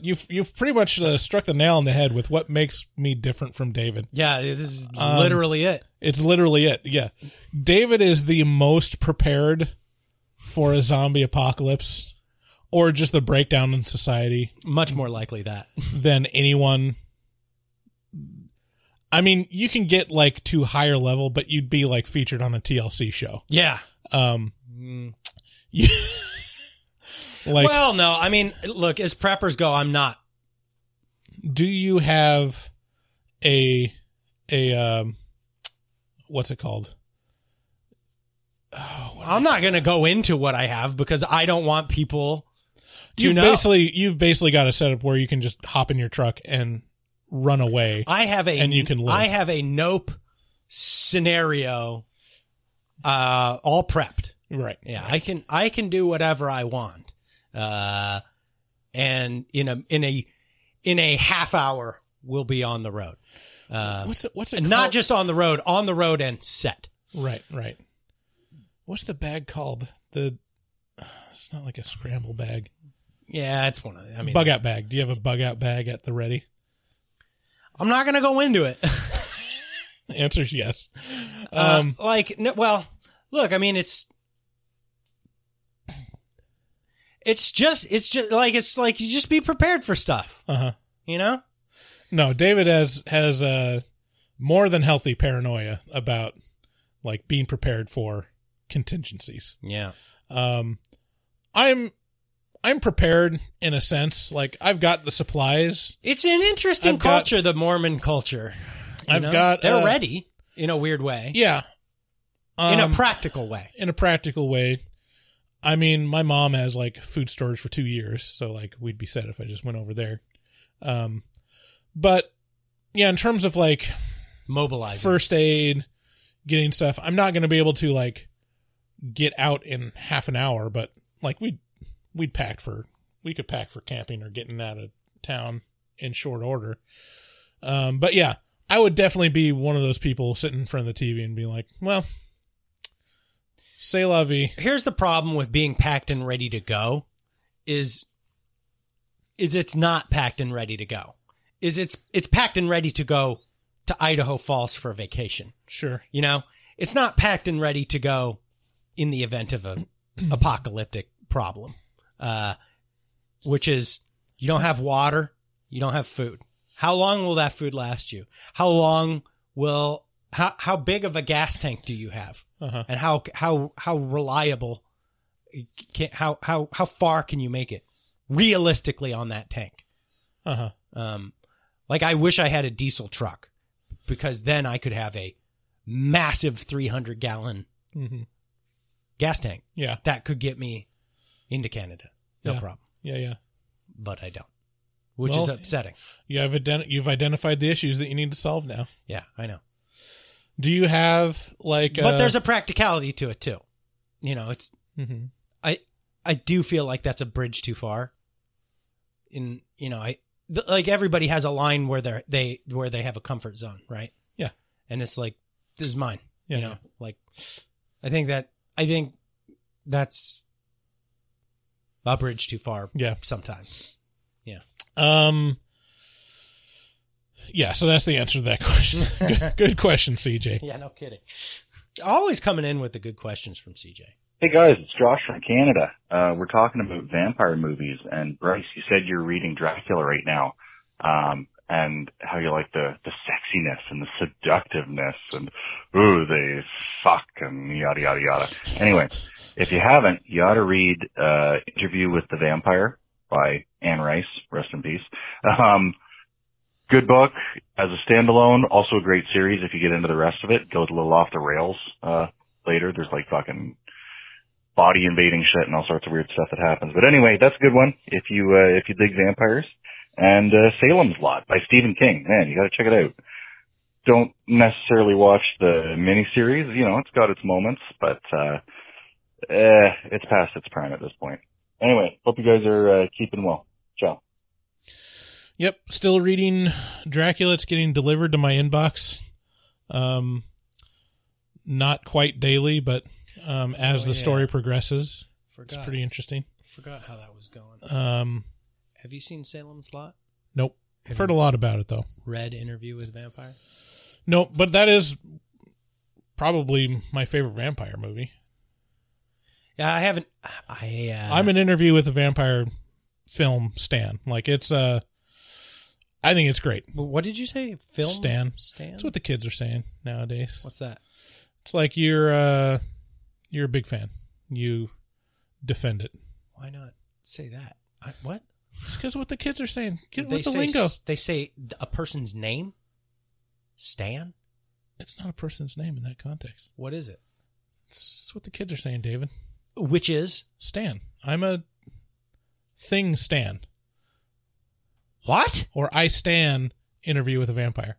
You've pretty much struck the nail on the head with what makes me different from David. Yeah, this is literally it. It's literally it. Yeah, David is the most prepared for a zombie apocalypse or just the breakdown in society. Much more likely that than anyone. I mean, you can get like to higher level, but you'd be like featured on a TLC show. Yeah. Well, no. I mean, look, as preppers go, I'm not. Do you have a what's it called? I'm not going to go into what I have because I don't want people to know. You've basically got a setup where you can just hop in your truck and run away. And you can live. I have a nope scenario, all prepped. Right. Yeah, right. I can do whatever I want. And in a half hour, we'll be on the road. What's it not called? just on the road and set. Right. What's the bag called? It's not like a scramble bag. Yeah, it's one of them. Bug out bag. Do you have a bug out bag at the ready? I'm not going to go into it. The answer is yes. Look, I mean, it's just like you just be prepared for stuff. You know? No, David has more than healthy paranoia about like being prepared for contingencies. Yeah. I'm prepared in a sense. Like I've got the supplies. It's an interesting culture, the Mormon culture. They're ready in a weird way. Yeah. In a practical way. In a practical way. I mean, my mom has like food storage for 2 years, so like we'd be set if I just went over there. But yeah, in terms of like mobilizing, first aid, getting stuff, I'm not going to be able to like get out in half an hour, but like we could pack for camping or getting out of town in short order. But yeah, I would definitely be one of those people sitting in front of the TV and be like, well, c'est la vie. Here's the problem with being packed and ready to go is it's not packed and ready to go. It's packed and ready to go to Idaho Falls for a vacation. Sure. You know, it's not packed and ready to go in the event of a apocalyptic problem, which is you don't have water, you don't have food. How long will that food last you? How big of a gas tank do you have? And how reliable how far can you make it realistically on that tank? Like I wish I had a diesel truck because then I could have a massive 300 gallon gas tank. Yeah. That could get me into Canada. No problem. Yeah. But I don't. Which is upsetting. You've identified the issues that you need to solve now. Yeah, I know. Do you have like But there's a practicality to it too. You know, it's I do feel like that's a bridge too far. Like everybody has a line where they have a comfort zone, right? Yeah. And it's like, this is mine. Yeah, you know, like I think that's a bridge too far. Yeah. Sometimes. Yeah. Yeah, so that's the answer to that question. Good question, CJ. Yeah, no kidding. Always coming in with the good questions from CJ. Hey guys, it's Josh from Canada. We're talking about vampire movies, and Bryce, you said you're reading Dracula right now, and how you like the sexiness and the seductiveness, and ooh, they fuck and yada yada yada. Anyway, if you haven't, you ought to read Interview with the Vampire by Anne Rice, rest in peace. Good book as a standalone, also a great series if you get into the rest of it. It goes a little off the rails later. There's like fucking body invading shit and all sorts of weird stuff that happens. But anyway, that's a good one if you dig vampires. And Salem's Lot by Stephen King. Man, you gotta check it out. Don't necessarily watch the miniseries, you know, it's got its moments, but it's past its prime at this point. Anyway, hope you guys are keeping well. Ciao. Yep, still reading Dracula. It's getting delivered to my inbox. Not quite daily, but as the story progresses. It's pretty interesting. Forgot how that was going. Have you seen Salem's Lot? Nope. I've heard a lot about it, though. Read Interview with Vampire? Nope, but that is probably my favorite vampire movie. Yeah, I haven't. I'm an Interview with a Vampire film stan. Like, it's I think it's great. What did you say? Film stan. Stan? That's what the kids are saying nowadays. What's that? It's like you're a big fan. You defend it. Why not say that? What? It's because what the kids are saying. Get They with the say lingo. They say a person's name? Stan? It's not a person's name in that context. What is it? It's what the kids are saying, David. Which is? Stan. I'm a thing stan. What? Or I stan Interview with a Vampire.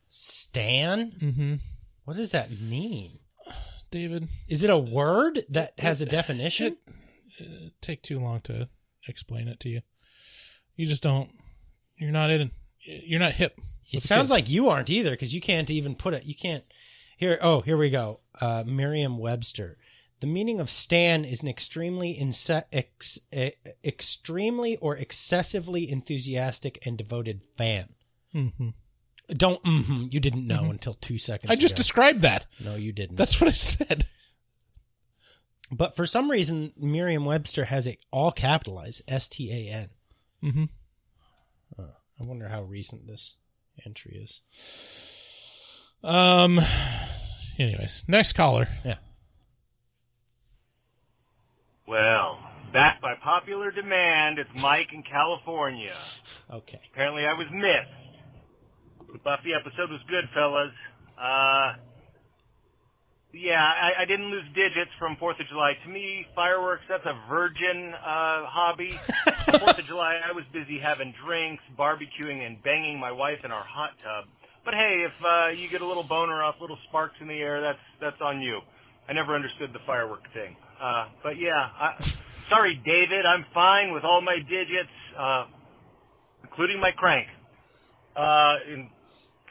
Stan? Mm-hmm. What does that mean? David. Is it a word that has a definition? It'd take too long to explain it to you. You just don't. You're not hip. It sounds like you aren't either, because you can't even put it. You can't. Here we go. Merriam-Webster. The meaning of stan is an extremely or excessively enthusiastic and devoted fan. Mm-hmm. You didn't know until 2 seconds I just ago. described that. No, you didn't. That's what I said. But for some reason, Merriam-Webster has it all capitalized, S-T-A-N. Mm-hmm. I wonder how recent this entry is. Anyways, next caller. Yeah. Well, back by popular demand, it's Mike in California. Okay. Apparently I was missed. The Buffy episode was good, fellas. Yeah, I didn't lose digits from 4th of July. To me, fireworks, that's a virgin hobby. 4th of July, I was busy having drinks, barbecuing, and banging my wife in our hot tub. But hey, if you get a little boner off little sparks in the air, that's on you. I never understood the firework thing. But yeah, sorry, David, I'm fine with all my digits, including my crank. And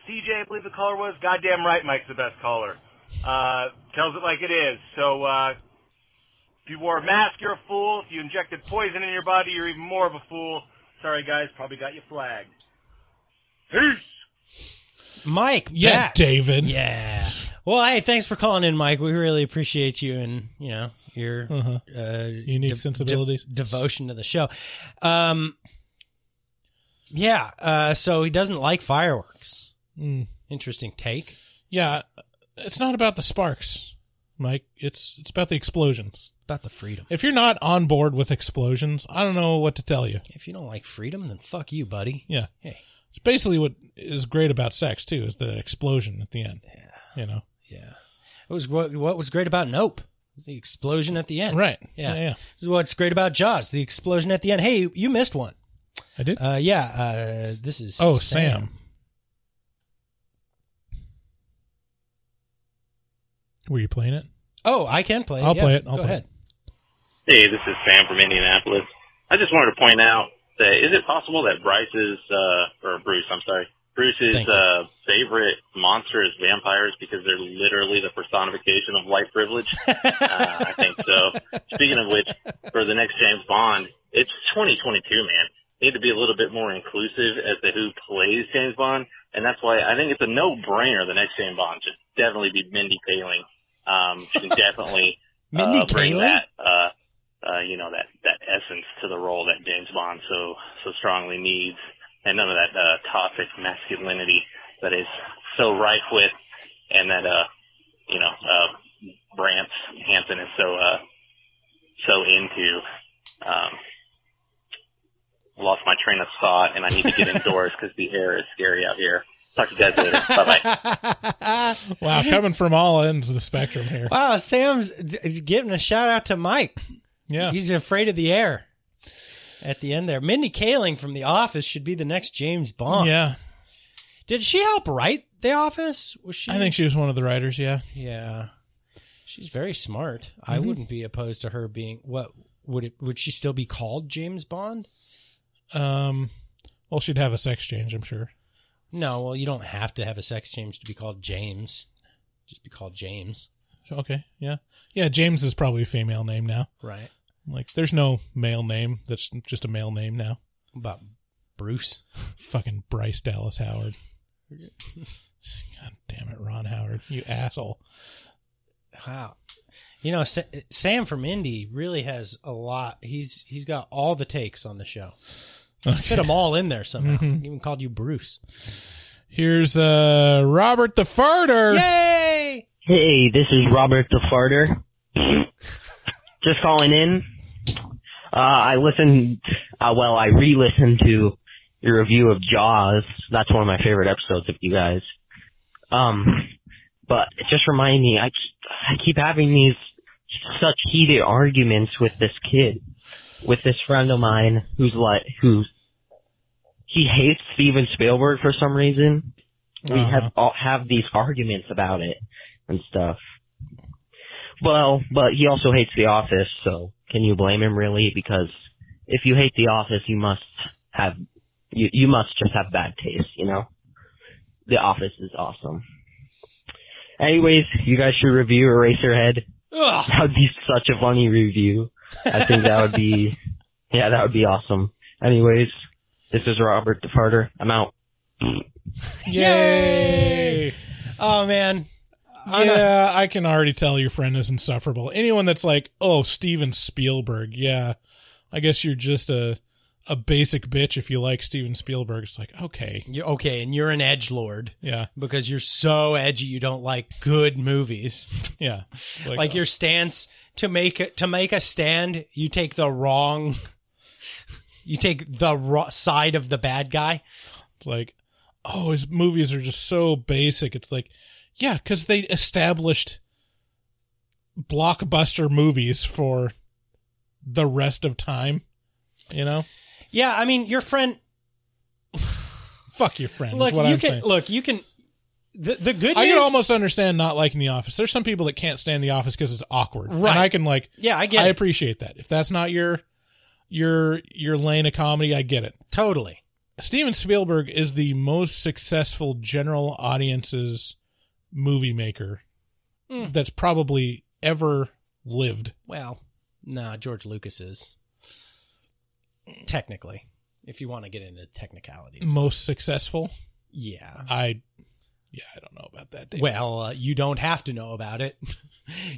CJ, I believe the caller was. Goddamn right, Mike's the best caller. Tells it like it is. So, if you wore a mask, you're a fool. If you injected poison in your body, you're even more of a fool. Sorry, guys, probably got you flagged. Peace! Mike, yeah, back. David. Yeah. Well, hey, thanks for calling in, Mike. We really appreciate you and, your unique sensibilities. Devotion to the show. So he doesn't like fireworks. Interesting take. Yeah, it's not about the sparks, Mike. It's about the explosions. About the freedom. If you're not on board with explosions, I don't know what to tell you. If you don't like freedom, then fuck you, buddy. Yeah. Hey. It's basically what is great about sex, too, is the explosion at the end. Yeah. Yeah. It was what was great about Nope. It was the explosion at the end. Right. Yeah. Yeah. This is what's great about Jaws, the explosion at the end. Hey, you missed one. I did? This is Sam. Were you playing it? Oh, I can play it. I'll play it. Go ahead. Hey, this is Sam from Indianapolis. I just wanted to point out that is it possible that Bruce's favorite monster is vampires because they're literally the personification of white privilege? I think so. Speaking of which, for the next James Bond, it's 2022, man. Need to be a little bit more inclusive as to who plays James Bond, and that's why I think it's a no-brainer the next James Bond should definitely be Mindy Kaling. She can definitely Mindy bring Kaling? that that essence to the role that James Bond so strongly needs, and none of that toxic masculinity that is so rife with, and that Brance Hansen is so into. Lost my train of thought, and I need to get indoors because the air is scary out here. Talk to you guys later. Bye-bye. Wow, coming from all ends of the spectrum here. Wow, Sam's giving a shout out to Mike. Yeah. He's afraid of the air at the end there. Mindy Kaling from The Office should be the next James Bond. Yeah. Did she help write The Office? Was she? I think she was one of the writers, yeah. Yeah. She's very smart. I wouldn't be opposed to her being, what, would she still be called James Bond? Well, she'd have a sex change, I'm sure. No, well, you don't have to have a sex change to be called James. Just be called James. Okay, yeah. Yeah, James is probably a female name now. Right. Like, there's no male name that's just a male name now. What about Bruce? Fucking Bryce Dallas Howard. God damn it, Ron Howard. You asshole. Wow. You know, Sam from Indy really has a lot. He's got all the takes on the show. Okay. Fit them all in there somehow. He even called you Bruce. Here's Robert the Farter. Yay! Hey, this is Robert the Farter. Just calling in. I re-listened to your review of Jaws. That's one of my favorite episodes of you guys. But it just reminded me, I keep having these such heated arguments with this kid, with this friend of mine he hates Steven Spielberg for some reason. We have these arguments about it and stuff. Well, but he also hates The Office, so can you blame him really? Because if you hate The Office, you must just have bad taste, you know? The Office is awesome. Anyways, you guys should review Eraserhead. Ugh. That would be such a funny review. I think that would be awesome. Anyways, this is Robert the Farter. I'm out. Yay! Oh, man. Yeah, I can already tell your friend is insufferable. Anyone that's like, oh, Steven Spielberg, yeah, I guess you're just a basic bitch if you like Steven Spielberg. It's like, okay. And you're an edgelord. Yeah. Because you're so edgy you don't like good movies. Yeah. Like your stance to make a stand, you take the wrong side of the bad guy. It's like, oh, his movies are just so basic. It's like, yeah, because they established blockbuster movies for the rest of time, you know? Yeah, I mean, your friend... Fuck your friend, look, is what I'm saying. Look, you can... The good news... I can almost understand not liking The Office. There's some people that can't stand The Office because it's awkward. Right. And I can Yeah, I get it. I appreciate that. If that's not your lane of comedy, I get it. Totally. Steven Spielberg is the most successful general audience's movie maker that's probably ever lived. Well, nah, George Lucas is. Technically, if you want to get into technicalities. Most successful? Yeah. I don't know about that, Dave. Well, you don't have to know about it.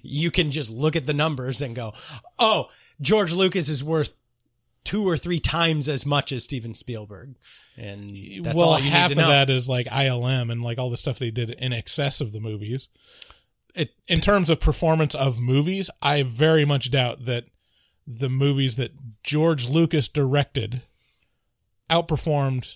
You can just look at the numbers and go, oh, George Lucas is worth 2 or 3 times as much as Steven Spielberg. And that's all you half need to know. of that is like ILM and like all the stuff they did in excess of the movies. In terms of performance of movies, I very much doubt that the movies that George Lucas directed outperformed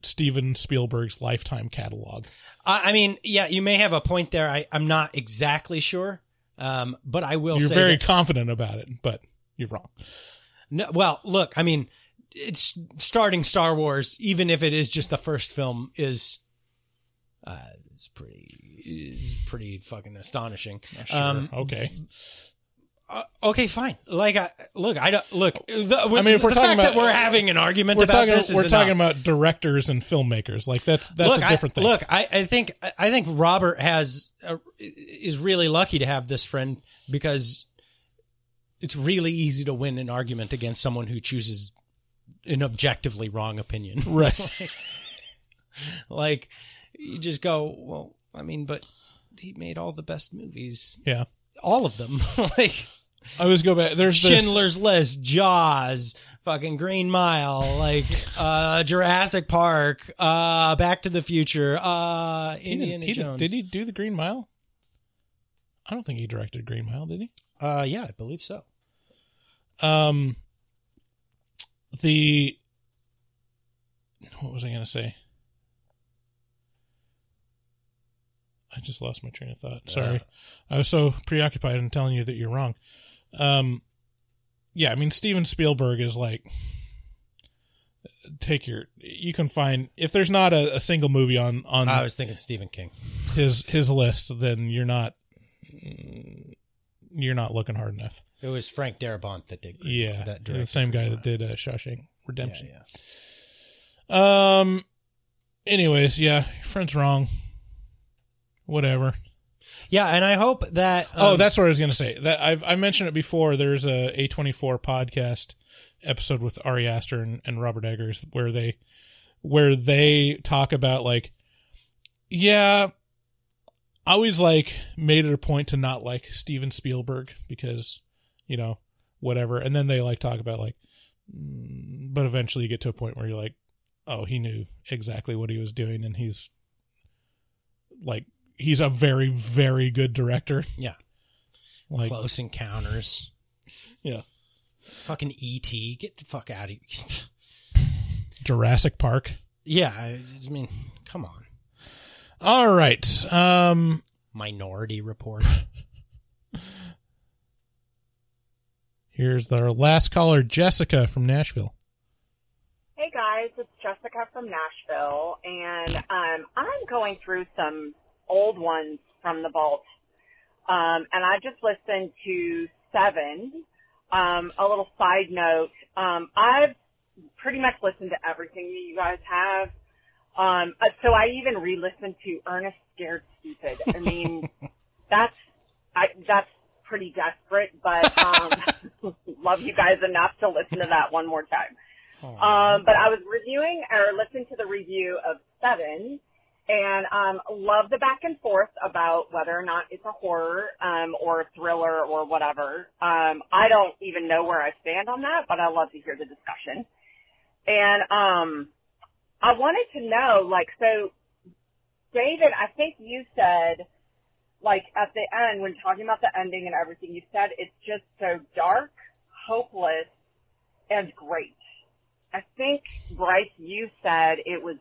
Steven Spielberg's lifetime catalog. I mean, yeah, you may have a point there. I'm not exactly sure, but I will say you're very confident about it, but you're wrong. No, well, look, I mean, it's starting Star Wars, even if it is just the first film, is pretty fucking astonishing. Sure. Okay. Okay, fine. Like, if we're talking about, we're having an argument about this, we're talking about directors and filmmakers. Like that's a different thing. Look, I think Robert is really lucky to have this friend because it's really easy to win an argument against someone who chooses an objectively wrong opinion. Right. Like, you just go, well, I mean, but he made all the best movies. Yeah. all of them. Like, I always go back. There's this, Schindler's List, Jaws, fucking Green Mile, like Jurassic Park, Back to the Future, Indiana Jones. Did he do the Green Mile? I don't think he directed Green Mile, did he? Yeah, I believe so. What was I going to say? I just lost my train of thought. Sorry. I was so preoccupied in telling you that you're wrong. Yeah, I mean, Steven Spielberg is like, you can find, if there's not a single movie on I was thinking Stephen King. his list, then you're not looking hard enough. It was Frank Darabont that did. Yeah, that the same guy that did Shawshank Redemption. Yeah. Anyways, yeah, your friend's wrong. Whatever. Yeah, and I hope that. That's what I was going to say. That I mentioned it before. There's a A24 podcast episode with Ari Aster and Robert Eggers where they talk about, like, yeah, I always like made it a point to not like Steven Spielberg because, you know, whatever. And then they like talk about like, but eventually you get to a point where you're like, oh, he knew exactly what he was doing, and he's a very, very good director. Yeah. Like Close Encounters. Yeah. Fucking E.T. Get the fuck out of here. Jurassic Park. Yeah, I mean, come on. All right. Minority Report. Here's our last caller, Jessica from Nashville. Hey guys, it's Jessica from Nashville, and I'm going through some old ones from the vault, and I just listened to 7. A little side note, I've pretty much listened to everything that you guys have, so I even re-listened to Ernest Scared Stupid. I mean, that's pretty desperate, but love you guys enough to listen to that one more time. But I was listening to the review of 7, and love the back and forth about whether or not it's a horror or a thriller or whatever. I don't even know where I stand on that, but I love to hear the discussion. And I wanted to know, like, so David, I think you said, like, at the end, when talking about the ending and everything, you said it's just so dark, hopeless, and great. I think, Bryce, you said it was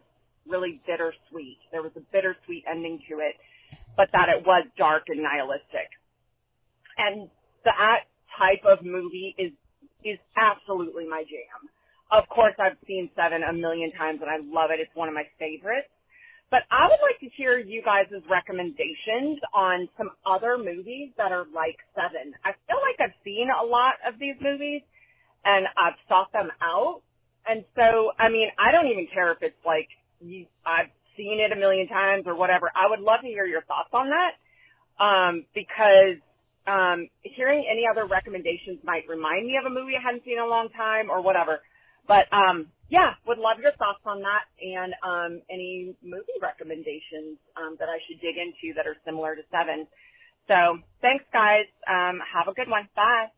really bittersweet. There was a bittersweet ending to it, but that it was dark and nihilistic. And that type of movie is absolutely my jam. Of course, I've seen 7 a million times, and I love it. It's one of my favorites. But I would like to hear you guys' recommendations on some other movies that are like 7. I feel like I've seen a lot of these movies, and I've sought them out. And so, I mean, I don't even care if it's like I've seen it a million times or whatever. I would love to hear your thoughts on that, because hearing any other recommendations might remind me of a movie I hadn't seen in a long time or whatever. But yeah, would love your thoughts on that and any movie recommendations that I should dig into that are similar to 7. So thanks, guys. Have a good one. Bye.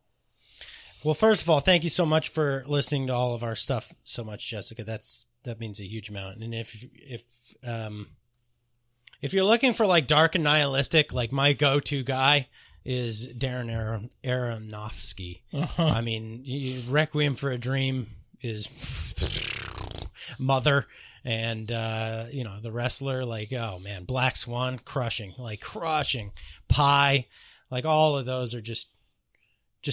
Well, first of all, thank you so much for listening to all of our stuff so much, Jessica. That means a huge amount. And if you're looking for like dark and nihilistic, like my go-to guy is Darren Aronofsky. Uh-huh. I mean, Requiem for a Dream is Mother, and The Wrestler, like, oh man, Black Swan, crushing. Pie, like all of those are just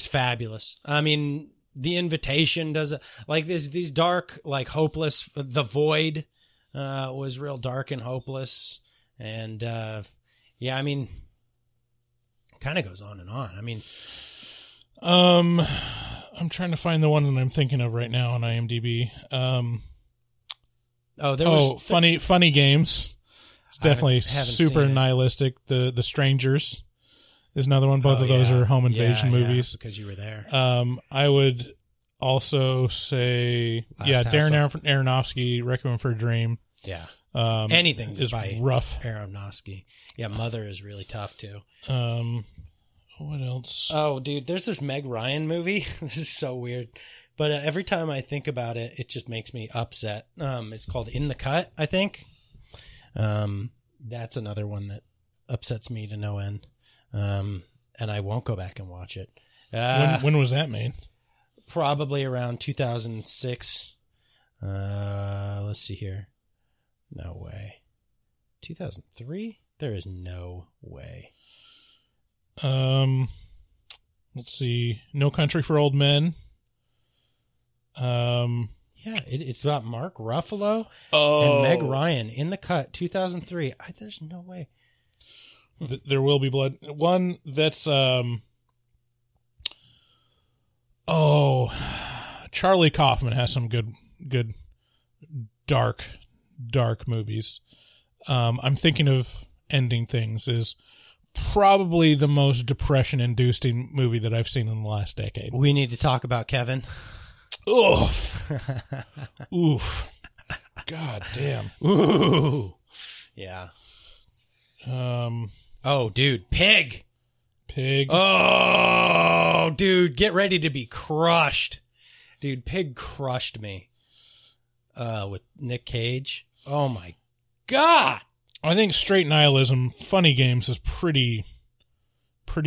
fabulous. I mean, The Invitation does like these dark, like hopeless. The Void was real dark and hopeless, and yeah, I mean, kind of goes on and on. I mean, I'm trying to find the one that I'm thinking of right now on IMDb. Funny Games. It's definitely super nihilistic. The Strangers is another one. Both of those are home invasion movies. Because you were there. I would also say, Darren Aronofsky, Requiem for a Dream. Yeah. Anything is by rough. Aronofsky. Yeah, Mother is really tough too. What else? Oh, dude, there's this Meg Ryan movie. This is so weird. But every time I think about it, it just makes me upset. It's called In the Cut, I think. That's another one that upsets me to no end. And I won't go back and watch it. When was that made? Probably around 2006. Let's see here. No way. 2003? There is no way. Let's see. No Country for Old Men. Yeah, it's about Mark Ruffalo Oh. and Meg Ryan. In the Cut, 2003. There's no way. There Will Be Blood. One that's Charlie Kaufman has some good dark movies. I'm thinking of Ending Things is probably the most depression-inducing movie that I've seen in the last decade. We need to talk about Kevin. Oof. Oof. God damn. Ooh. Yeah. Oh, dude. Pig. Oh, dude. Get ready to be crushed. Dude, Pig crushed me. With Nick Cage. Oh, my God. I think Straight Nihilism, Funny Games, is pretty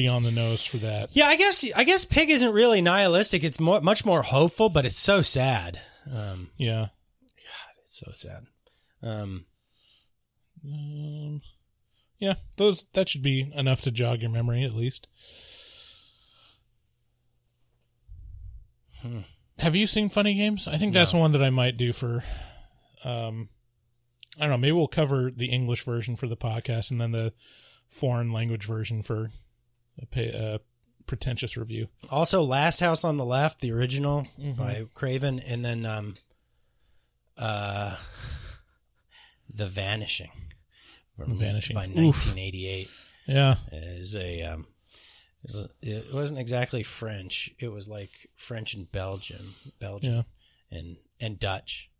on the nose for that. Yeah, I guess Pig isn't really nihilistic. It's much more hopeful, but it's so sad. Yeah. God, it's so sad. Yeah, that should be enough to jog your memory at least. Have you seen Funny Games? I think that's one that I might do for. I don't know. Maybe we'll cover the English version for the podcast and then the foreign language version for a pretentious review. Also, Last House on the Left, the original by Craven, and then The Vanishing. The Vanishing by 1988. Yeah, is it wasn't exactly French. It was like French and Belgian, yeah. and Dutch.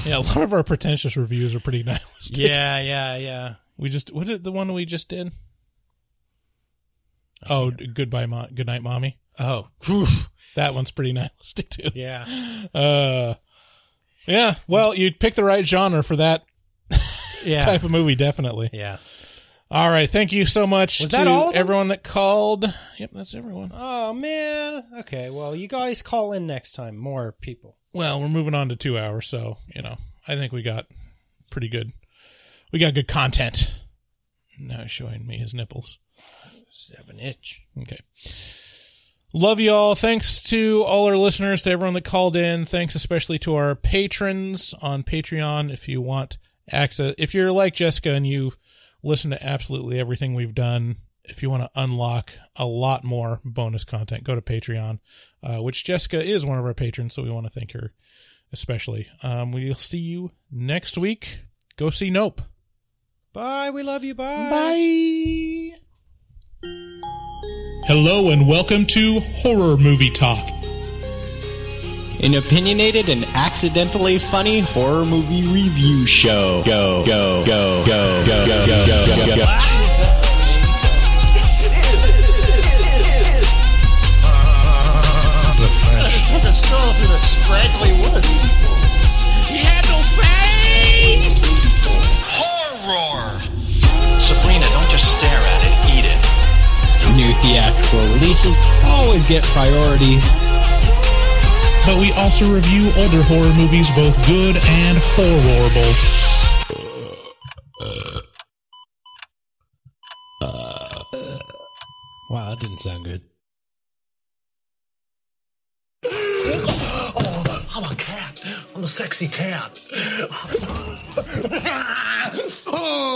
Yeah, a lot of our pretentious reviews are pretty nihilistic. Yeah. What did the one we just did? Oh, Good Night, Mommy. Oh, that one's pretty nihilistic too. Yeah. Yeah. Well, you picked the right genre for that type of movie, definitely. Yeah. All right. Thank you so much Was to that all of them? everyone that called. Yep, that's everyone. Oh, man. Okay, well, you guys call in next time. More people. Well, we're moving on to 2 hours, so, I think we got pretty good. We got good content. Now he's showing me his nipples. 7-inch. Okay. Love you all. Thanks to all our listeners, to everyone that called in. Thanks especially to our patrons on Patreon. If you want access, if you're like Jessica and you've listened to absolutely everything we've done, if you want to unlock a lot more bonus content, go to Patreon, which Jessica is one of our patrons, so we want to thank her especially. We'll see you next week. Go see Nope. Bye. We love you. Bye. Bye. Hello and welcome to Horror Movie Talk. An opinionated and accidentally funny horror movie review show. Go. I just had to stroll through the scraggly woods. He had no face! Horror! Sabrina, don't just stare at it, eat it. New theatrical releases always get priority. But we also review older horror movies, both good and horrible. Wow, that didn't sound good. Oh, I'm a cat. I'm a sexy cat. Oh.